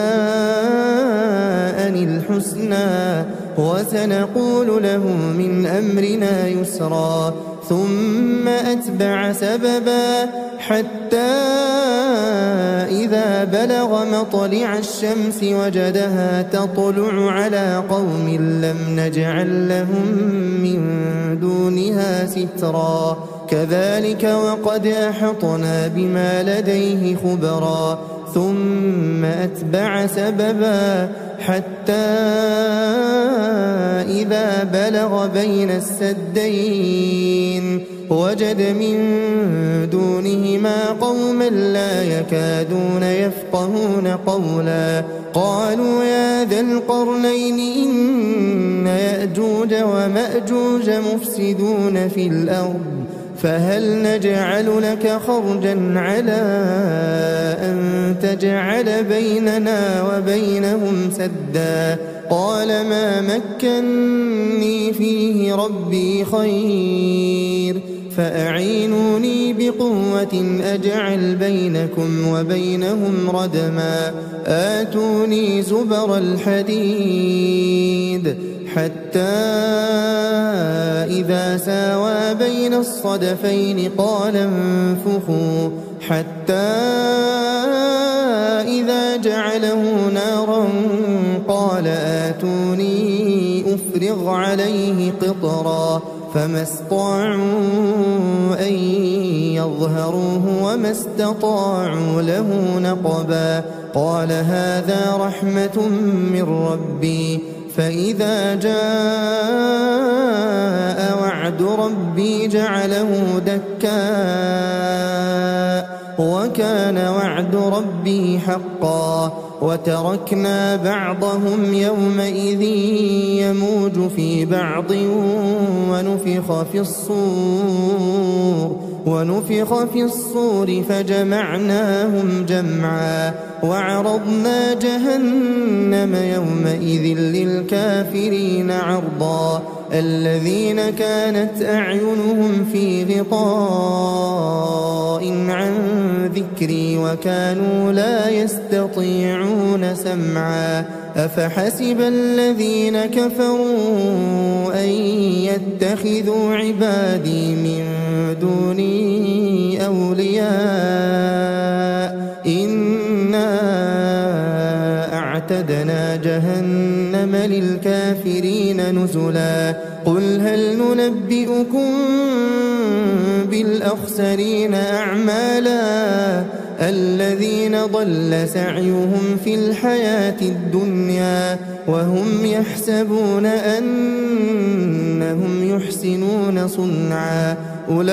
الحسنى وسنقول له من أمرنا يسرا ثم أتبع سببا حتى إذا بلغ مطلع الشمس وجدها تطلع على قوم لم نجعل لهم من دونها سترا كذلك وقد أحطنا بما لديه خبرا ثم أتبع سببا حتى إذا بلغ بين السدين وجد من دونهما قوما لا يكادون يفقهون قولا قالوا يا ذا القرنين إن يأجوج ومأجوج مفسدون في الأرض فهل نجعل لك خرجا على أن تجعل بيننا وبينهم سدا قال ما مكني فيه ربي خير فأعينوني بقوة أجعل بينكم وبينهم ردما آتوني زبر الحديد حتى إذا ساوى بين الصدفين قال انفخوا حتى إذا جعله نارا قال آتوني أفرغ عليه قطرا فما استطاعوا أن يظهروه وما استطاعوا له نقبا قال هذا رحمة من ربي فإذا جاء وعد ربي جعله دكاء وكان وعد ربي حقا وتركنا بعضهم يومئذ يموج في بعض ونفخ في الصور فجمعناهم جمعا وعرضنا جهنم يومئذ للكافرين عرضا الذين كانت أعينهم في غطاء عن ذكري وكانوا لا يستطيعون سمعا أفحسب الذين كفروا أن يتخذوا عبادي من دوني أولياء إنا أعتدنا جهنم للكافرين نزلا قل هل ننبئكم بالأخسرين أعمالا الذين ضل سعيهم في الحياة الدنيا وهم يحسبون أنهم يحسنون صنعا أولئك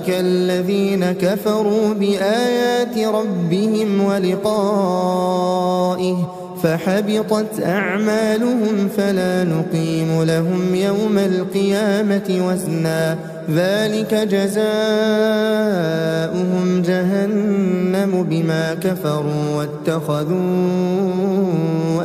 الذين كفروا بآيات ربهم ولقائه فحبطت أعمالهم فلا نقيم لهم يوم القيامة وزنا ذلك جزاؤهم جهنم بما كفروا واتخذوا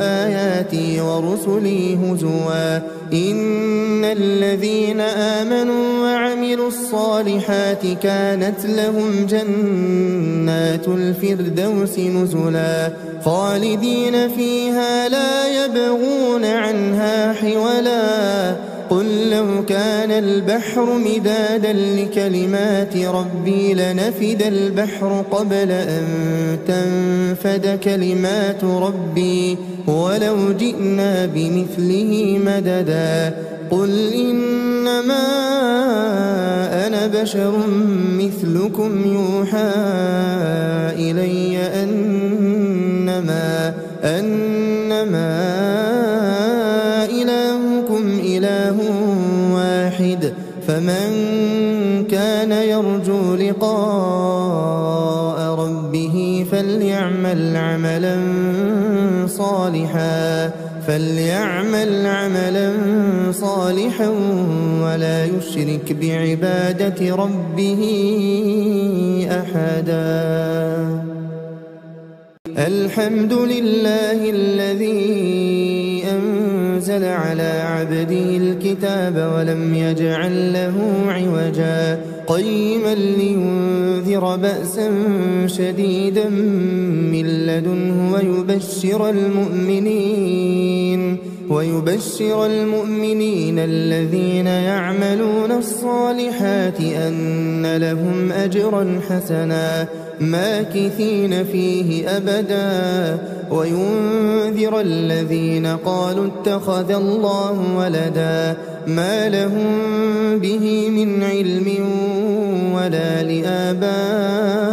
آياتي ورسلي هزوا إن الذين آمنوا وعملوا الصالحات كانت لهم جنات الفردوس نزلا خالدين فيها لا يبغون عنها حولا قل لو كان البحر مدادا لكلمات ربي لنفد البحر قبل أن تنفد كلمات ربي ولو جئنا بمثله مددا قل إنما أنا بشر مثلكم يوحى إلي أنما إلهكم إله واحد فمن كان يرجو لقاء ربه فليعمل عملا صالحا ولا يشرك بعبادة ربه أحدا الحمد لله الذي أنزل على عبده الكتاب ولم يجعل له عوجا قيما لينذر بأسا شديدا من لدنه ويبشر المؤمنين الذين يعملون الصالحات أن لهم أجرا حسنا ماكثين فيه أبدا وينذر الذين قالوا اتخذ الله ولدا ما لهم به من علم ولا لآبائهم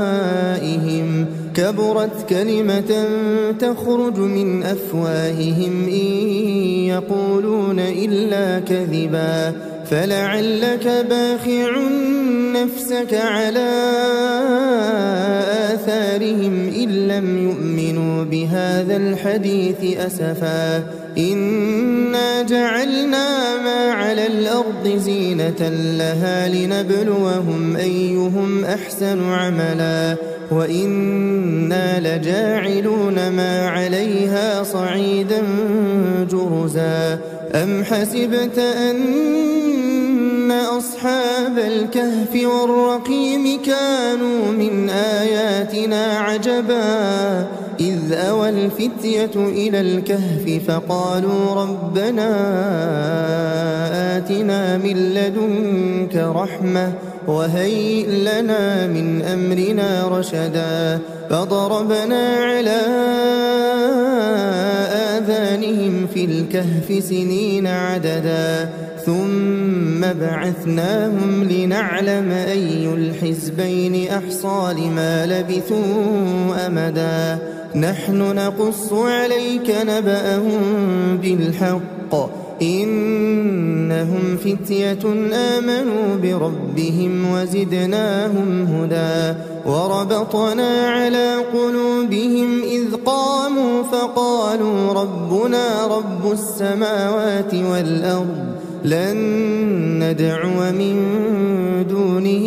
كبرت كلمة تخرج من أفواههم إن يقولون إلا كذبا فلعلك باخع نفسك على آثارهم إن لم يؤمنوا بهذا الحديث أسفا إنا جعلنا ما على الأرض زينة لها لنبلوهم أيهم أحسن عملا وإنا لجاعلون ما عليها صعيدا جرزا أم حسبت أن أصحاب الكهف والرقيم كانوا من آياتنا عجبا إذ أوى الفتية إلى الكهف فقالوا ربنا آتنا من لدنك رحمة وهيئ لنا من أمرنا رشدا فضربنا على آذانهم في الكهف سنين عددا ثم بعثناهم لنعلم أي الحزبين أحصى لما لبثوا أمدا نحن نقص عليك نبأهم بالحق إنهم فتية آمنوا بربهم وزدناهم هدى وربطنا على قلوبهم إذ قاموا فقالوا ربنا رب السماوات والأرض لن ندعو من دونه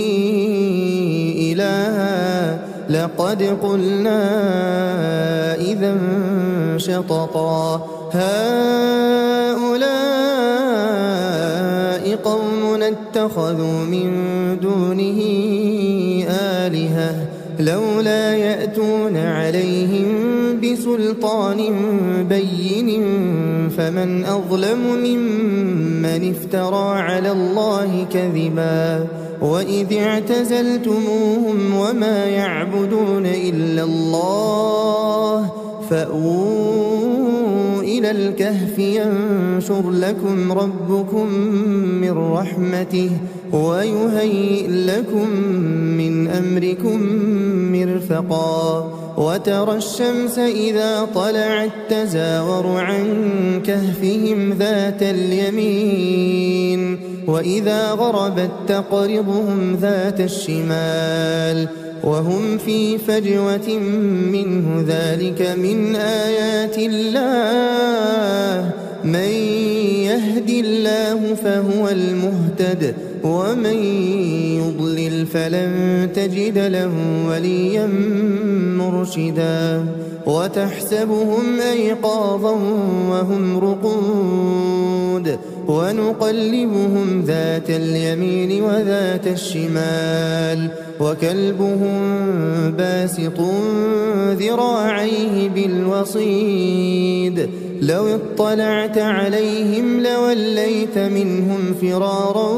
إلها لقد قلنا إذا شططا هؤلاء قوم اتخذوا من دونه آلهة لولا يأتون عليهم بسلطان بين فمن أظلم ممن افترى على الله كذبا وإذ اعتزلتموهم وما يعبدون إلا الله فأووا إلى الكهف ينشر لكم ربكم من رحمته ويهيئ لكم من أمركم مرفقا وترى الشمس إذا طلعت تزاور عن كهفهم ذات اليمين وإذا غربت تقرضهم ذات الشمال وهم في فجوة منه ذلك من آيات الله من يهد الله فهو المهتد ومن يضلل فلن تجد له وليا مرشدا وتحسبهم أيقاظا وهم رقود ونقلبهم ذات اليمين وذات الشمال وكلبهم باسط ذراعيه بالوصيد لو اطلعت عليهم لوليت منهم فرارا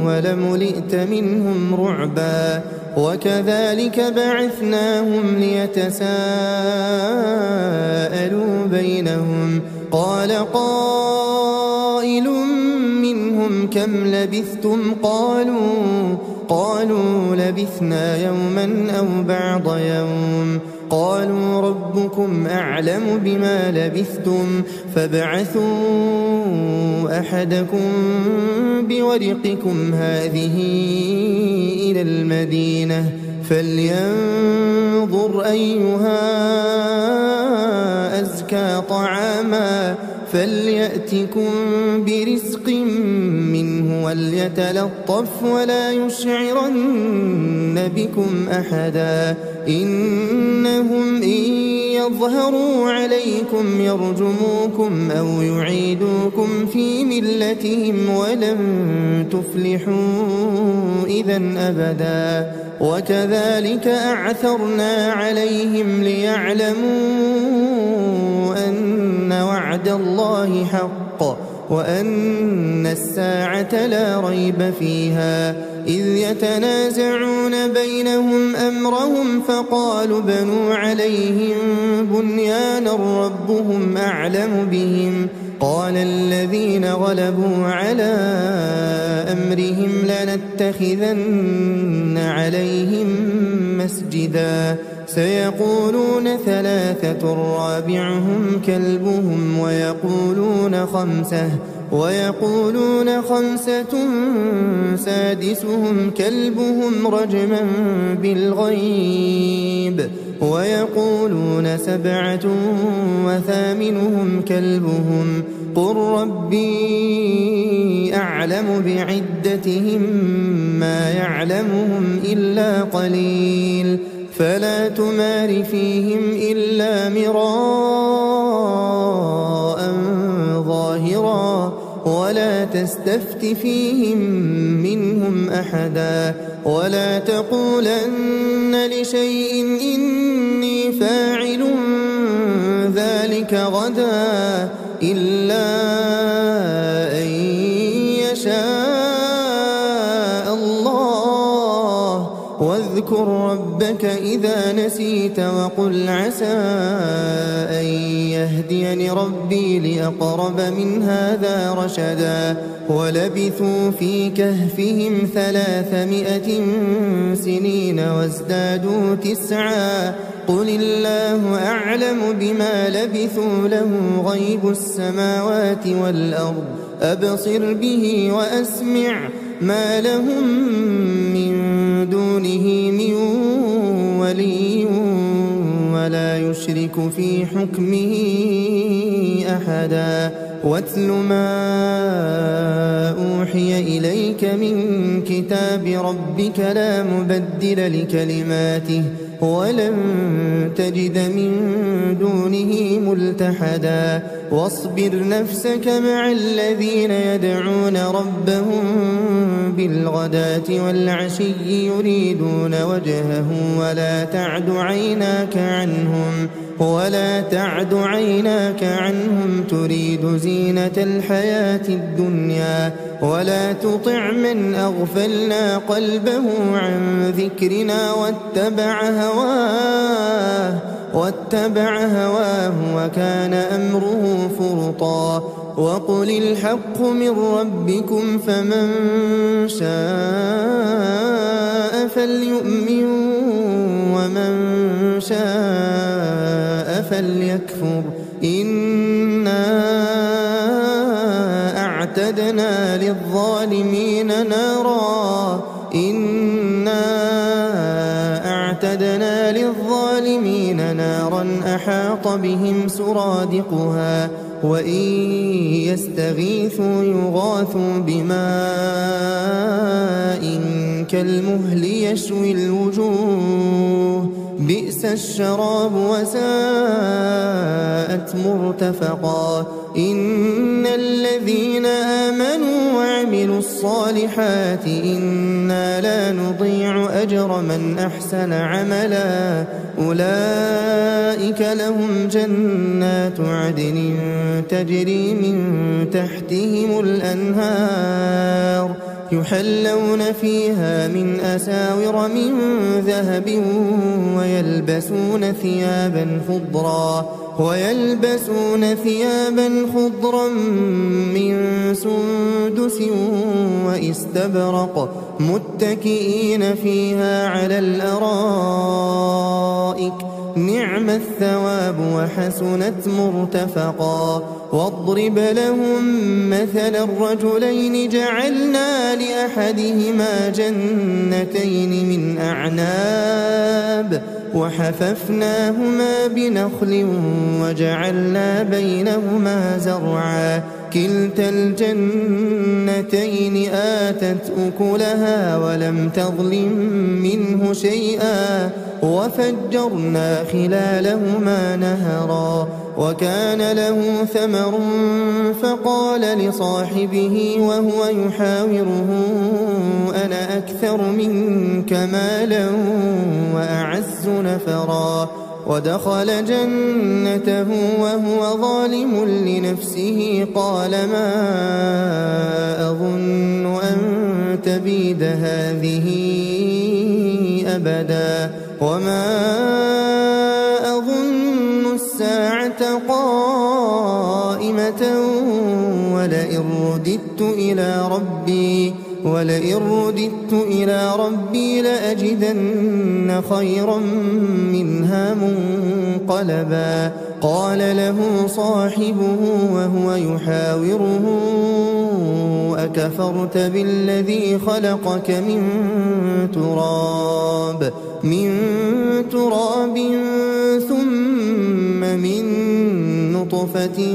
ولملئت منهم رعبا وكذلك بعثناهم ليتساءلوا بينهم قال قائل منهم كم لبثتم قالوا لبثنا يوما أو بعض يوم قالوا ربكم أعلم بما لبثتم فابعثوا أحدكم بورقكم هذه إلى المدينة فلينظر أيها أزكى طعاما فليأتكم برزق منه وليتلطف ولا يشعرن بكم أحدا إنهم إن يظهروا عليكم يرجموكم أو يعيدوكم في ملتهم ولن تفلحوا إذا أبدا وكذلك أعثرنا عليهم ليعلموا أن وعد الله حق وأن الساعة لا ريب فيها إذ يتنازعون بينهم أمرهم فقالوا بنوا عليهم بنيانا ربهم أعلم بهم قال الذين غلبوا على أمرهم لنتخذن عليهم مسجدا سيقولون ثلاثة رابعهم كلبهم ويقولون خمسة سادسهم كلبهم رجما بالغيب ويقولون سبعة وثامنهم كلبهم قل ربي أعلم بعدتهم ما يعلمهم إلا قليل فلا تمار فيهم إلا مراء ظاهرا ولا تستفت فيهم منهم أحدا ولا تقولن لشيء إني فاعل ذلك غدا إلا أن يشاء الله واذكر ربك إذا نسيت وقل عسى أن يهديني ربي لأقرب من هذا رشدا ولبثوا في كهفهم 300 سنين وازدادوا 9 قل الله أعلم بما لبثوا له غيب السماوات والأرض أبصر به وأسمع ما لهم من دونه من ولي ولا يشرك في حكمه أحدا واتل ما أوحي إليك من كتاب ربك لا مبدل لكلماته ولن تجد من دونه ملتحدا واصبر نفسك مع الذين يدعون ربهم بالغداة والعشي يريدون وجهه ولا تعد عيناك عنهم تريد زينة الحياة الدنيا ولا تطع من أغفلنا قلبه عن ذكرنا واتبع هواه وكان أمره فرطا وقل الحق من ربكم فمن شاء فليؤمن ومن شاء فليكفر إنا أعتدنا للظالمين نارا أحاط بهم سرادقها وإن يستغيثوا يغاثوا بماء كالمهل يشوي الوجوه بئس الشراب وساءت مرتفقا إن الذين آمنوا وعملوا الصالحات إنا لا نضيع أجر من أحسن عملا أولئك لهم جنات عدن تجري من تحتهم الأنهار يحلون فيها من أساور من ذهب ويلبسون ثيابا خضرا من سندس واستبرق متكئين فيها على الأرائك نعم الثواب وحسنت مرتفقا واضرب لهم مثل الرجلين جعلنا لأحدهما جنتين من أعناب وحففناهما بنخل وجعلنا بينهما زرعا كلتا الجنتين آتت أكلها ولم تظلم منه شيئا وفجرنا خلالهما نهرا وكان له ثمر فقال لصاحبه وهو يحاوره أنا أكثر منك مالا وأعز نفرا ودخل جنته وهو ظالم لنفسه قال ما أظن أن تبيد هذه أبدا وما أظن الساعة قائمة ولئن رددت إلى ربي لأجدن خيرا منها منقلبا قال له صاحبه وهو يحاوره أكفرت بالذي خلقك من تراب ثم من نطفة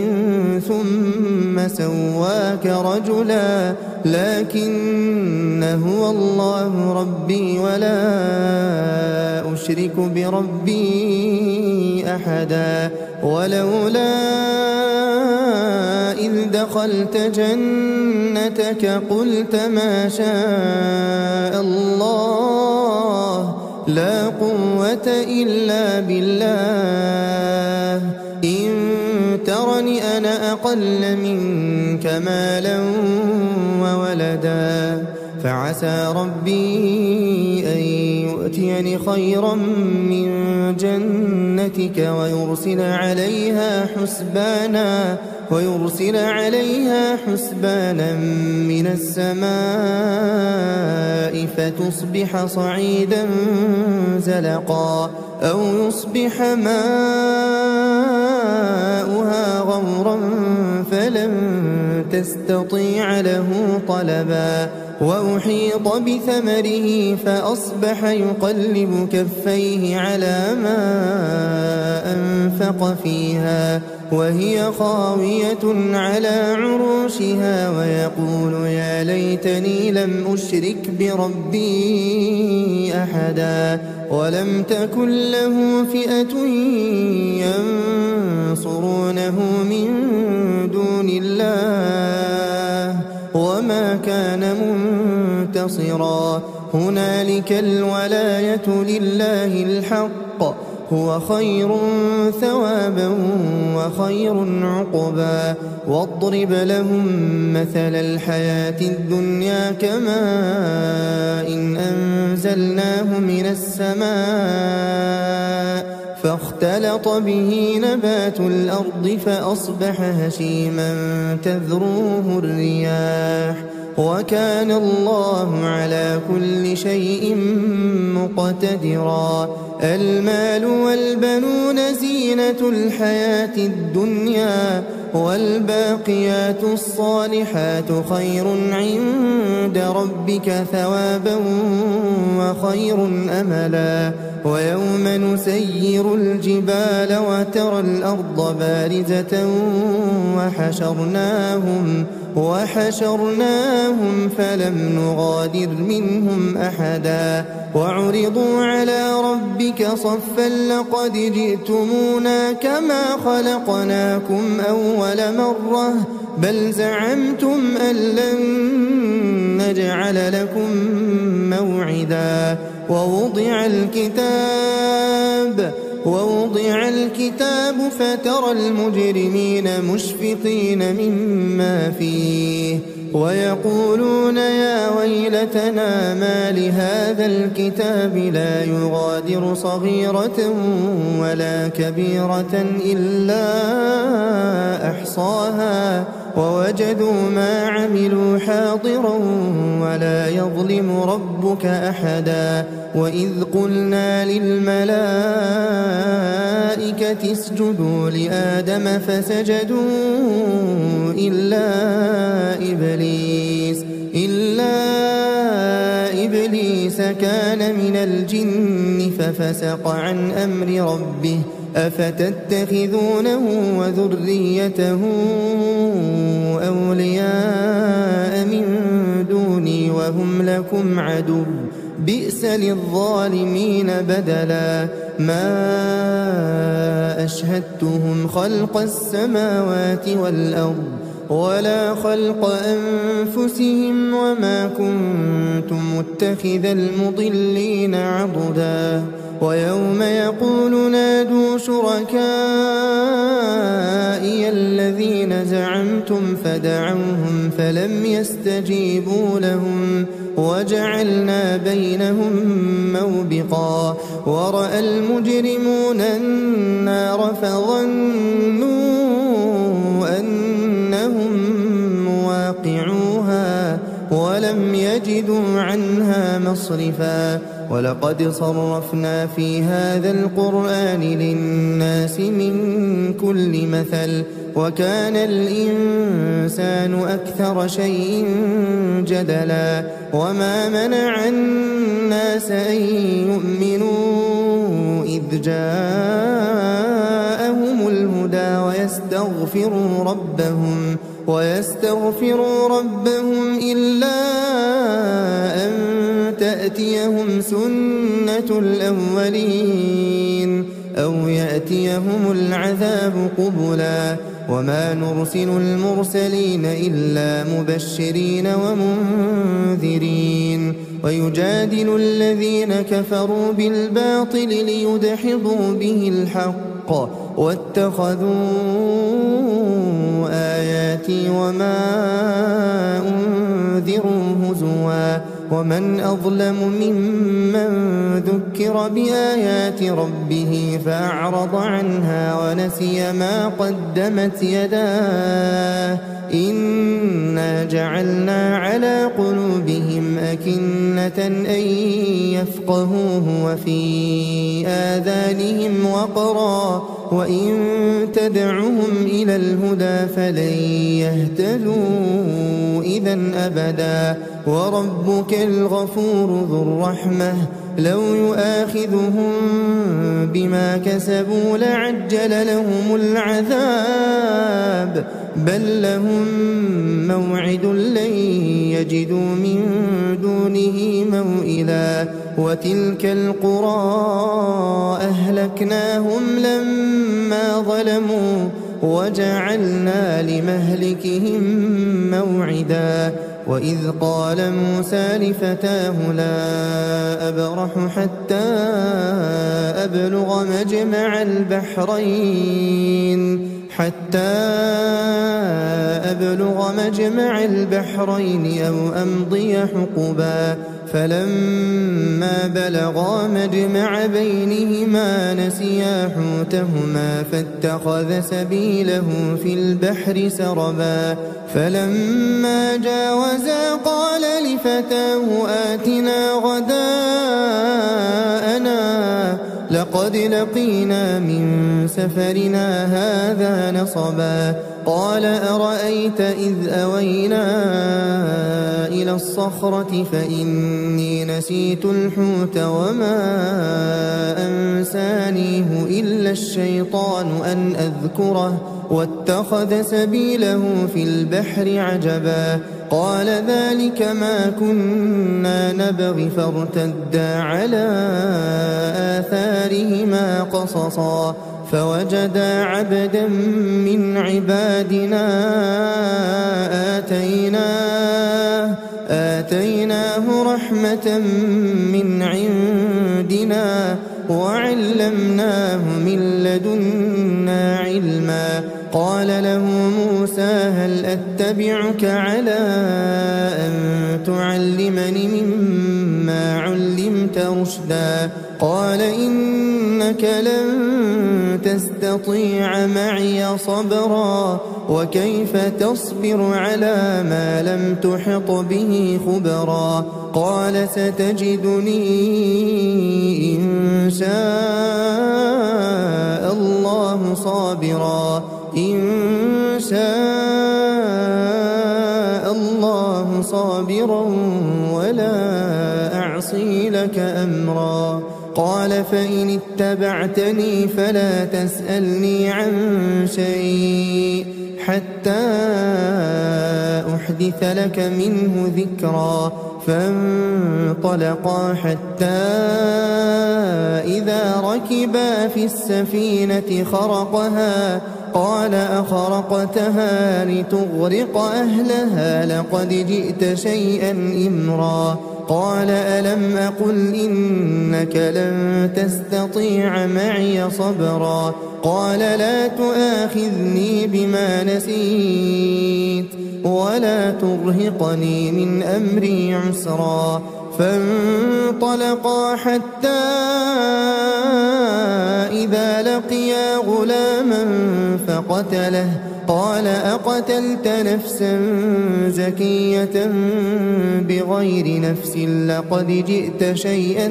ثم سواك رجلا لكن هو الله ربي ولا أشرك بربي أحدا ولولا إذ دخلت جنتك قلت ما شاء الله لا قوة إلا بالله إن ترني أنا أقل منك مالا وولدا فعسى ربي أن يؤتيني خيرا من جنتك ويرسل عليها حسبانا من السماء فتصبح صعيدا زلقا أو يصبح ماؤها غورا فلن تستطيع له طلبا وأحيط بثمره فأصبح يقلب كفيه على ما أنفق فيها وهي خاوية على عروشها ويقول يا ليتني لم أشرك بربي أحدا ولم تكن له فئة ينصرونه من دون الله وما كان منتصرا هنالك الولاية لله الحق هو خير ثوابا وخير عقبا واضرب لهم مثل الحياة الدنيا كماء إن أنزلناه من السماء فاختلط به نبات الأرض فأصبح هشيما تذروه الرياح وكان الله على كل شيء مقتدرا المال والبنون زينة الحياة الدنيا والباقيات الصالحات خير عند ربك ثوابا وخير أملا ويوم نسير الجبال وترى الأرض بارزة وحشرناهم فلم نغادر منهم أحدا وعرضوا على ربك صفا لقد جئتمونا كما خلقناكم أول مرة بل زعمتم أن لن نجعل لكم موعدا ووضع الكتاب فترى المجرمين مشفقين مما فيه ويقولون يا ويلتنا ما لهذا الكتاب لا يغادر صغيرة ولا كبيرة إلا أحصاها ووجدوا ما عملوا حاضرا ولا يظلم ربك أحدا وإذ قلنا للملائكة اسجدوا لآدم فسجدوا إلا إبليس كان من الجن ففسق عن أمر ربه أفتتخذونه وذريته أولياء من دوني وهم لكم عدو بئس للظالمين بدلا ما أشهدتهم خلق السماوات والأرض ولا خلق أنفسهم وما كنت متخذ المضلين عضدا ويوم يقول نادوا شركائي الذين زعمتم فدعوهم فلم يستجيبوا لهم وجعلنا بينهم موبقا ورأى المجرمون النار فظنوا أنهم مواقعوها ولم يجدوا عنها مصرفا ولقد صرفنا في هذا القرآن للناس من كل مثل وكان الإنسان أكثر شيء جدلا وما منع الناس أن يؤمنوا إذ جاءهم الهدى ويستغفروا ربهم إلا أن تأتيهم سنة الأولين أو يأتيهم العذاب قبلا وما نرسل المرسلين إلا مبشرين ومنذرين ويجادل الذين كفروا بالباطل ليدحضوا به الحق واتخذوا آياتي وما أنذروا هزوا ومن أظلم ممن ذكر بآيات ربه فأعرض عنها ونسي ما قدمت يداه إنا جعلنا على قلوبهم أكنة أن يفقهوه وفي آذانهم وقرا وإن تدعهم إلى الهدى فلن يهتدوا إذا أبدا وربك الغفور ذو الرحمة لو يؤاخذهم بما كسبوا لعجل لهم العذاب بل لهم موعد لن يجدوا من دونه موئلا وتلك القرى أهلكناهم لما ظلموا وجعلنا لمهلكهم موعدا وإذ قال موسى لفتاه لا أبرح حتى أبلغ مجمع البحرين أو أمضي حقبا فلما بلغا مجمع بينهما نسيا حوتهما فاتخذ سبيله في البحر سربا فلما جاوزا قال لفتاه آتنا غداءنا لقد لقينا من سفرنا هذا نصبا قال أرأيت إذ أوينا إلى الصخرة فإني نسيت الحوت وما أنسانيه إلا الشيطان أن أذكره واتخذ سبيله في البحر عجبا قال ذلك ما كنا نبغي فارتدا على آثارهما قصصا فوجدا عبدا من عبادنا آتيناه رحمة من عندنا وعلمناه من لدنا علما قال له موسى هل أتبعك على أن تعلمني مما علمت رشدا قال إنك لن تستطيع معي صبرا وكيف تصبر على ما لم تحط به خبرا قال ستجدني إن شاء الله صابرا ولا أعصي لك أمرا قال فإن اتبعتني فلا تسألني عن شيء حتى أحدث لك منه ذكرا فانطلقا حتى إذا ركبا في السفينة خرقها قال أخرقتها لتغرق أهلها لقد جئت شيئا إمرا قال ألم أقل إنك لن تستطيع معي صبرا قال لا تؤاخذني بما نسيت ولا ترهقني من أمري عسرا فانطلقا حتى إذا لقيا غلاما فقتله قال أقتلت نفسا زكية بغير نفس لقد جئت شيئا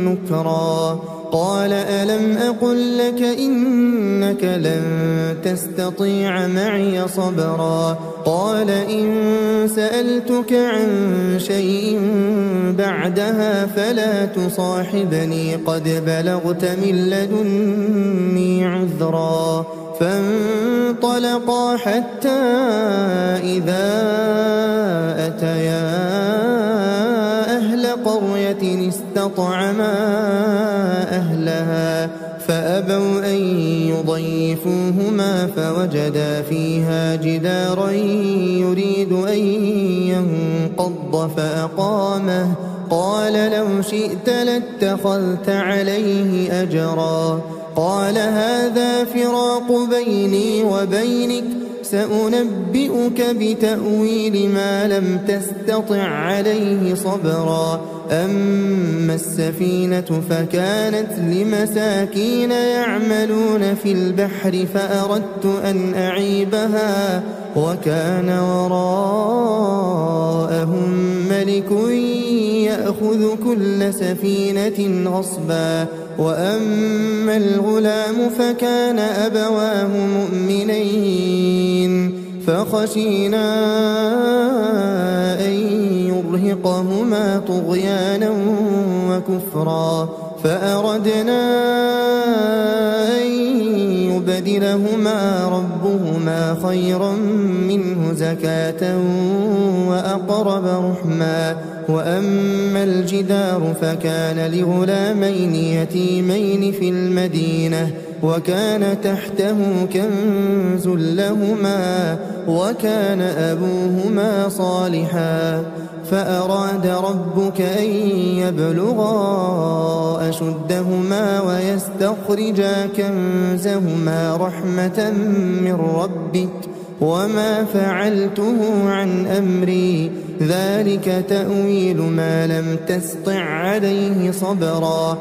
نكرا قال ألم أقل لك إنك لن تستطيع معي صبرا قال إن سألتك عن شيء بعدها فلا تصاحبني قد بلغت من لدني عذرا فانطلقا حتى إذا أتيا أهل قرية استطعما أهلها فأبوا أن يضيفوهما فوجدا فيها جدارا يريد أن ينقض فأقامه قال لو شئت لاتخذت عليه أجرا قال هذا فراق بيني وبينك سأنبئك بتأويل ما لم تستطع عليه صبرا أما السفينة فكانت لمساكين يعملون في البحر فأردت أن أعيبها وكان وراءهم ملك يأخذ كل سفينة غصبا وأما الغلام فكان أبواه مؤمنين فخشينا أن يرهقهما طغيانا وكفرا فأردنا أن يبدلهما ربهما خيرا منه زكاة وأقرب رحما وأما الجدار فكان لغلامين يتيمين في المدينة وكان تحته كنز لهما وكان أبوهما صالحا فأراد ربك أن يبلغا أشدهما ويستخرجا كنزهما رحمة من ربك وما فعلته عن أمري ذلك تأويل ما لم تسطع عليه صبرا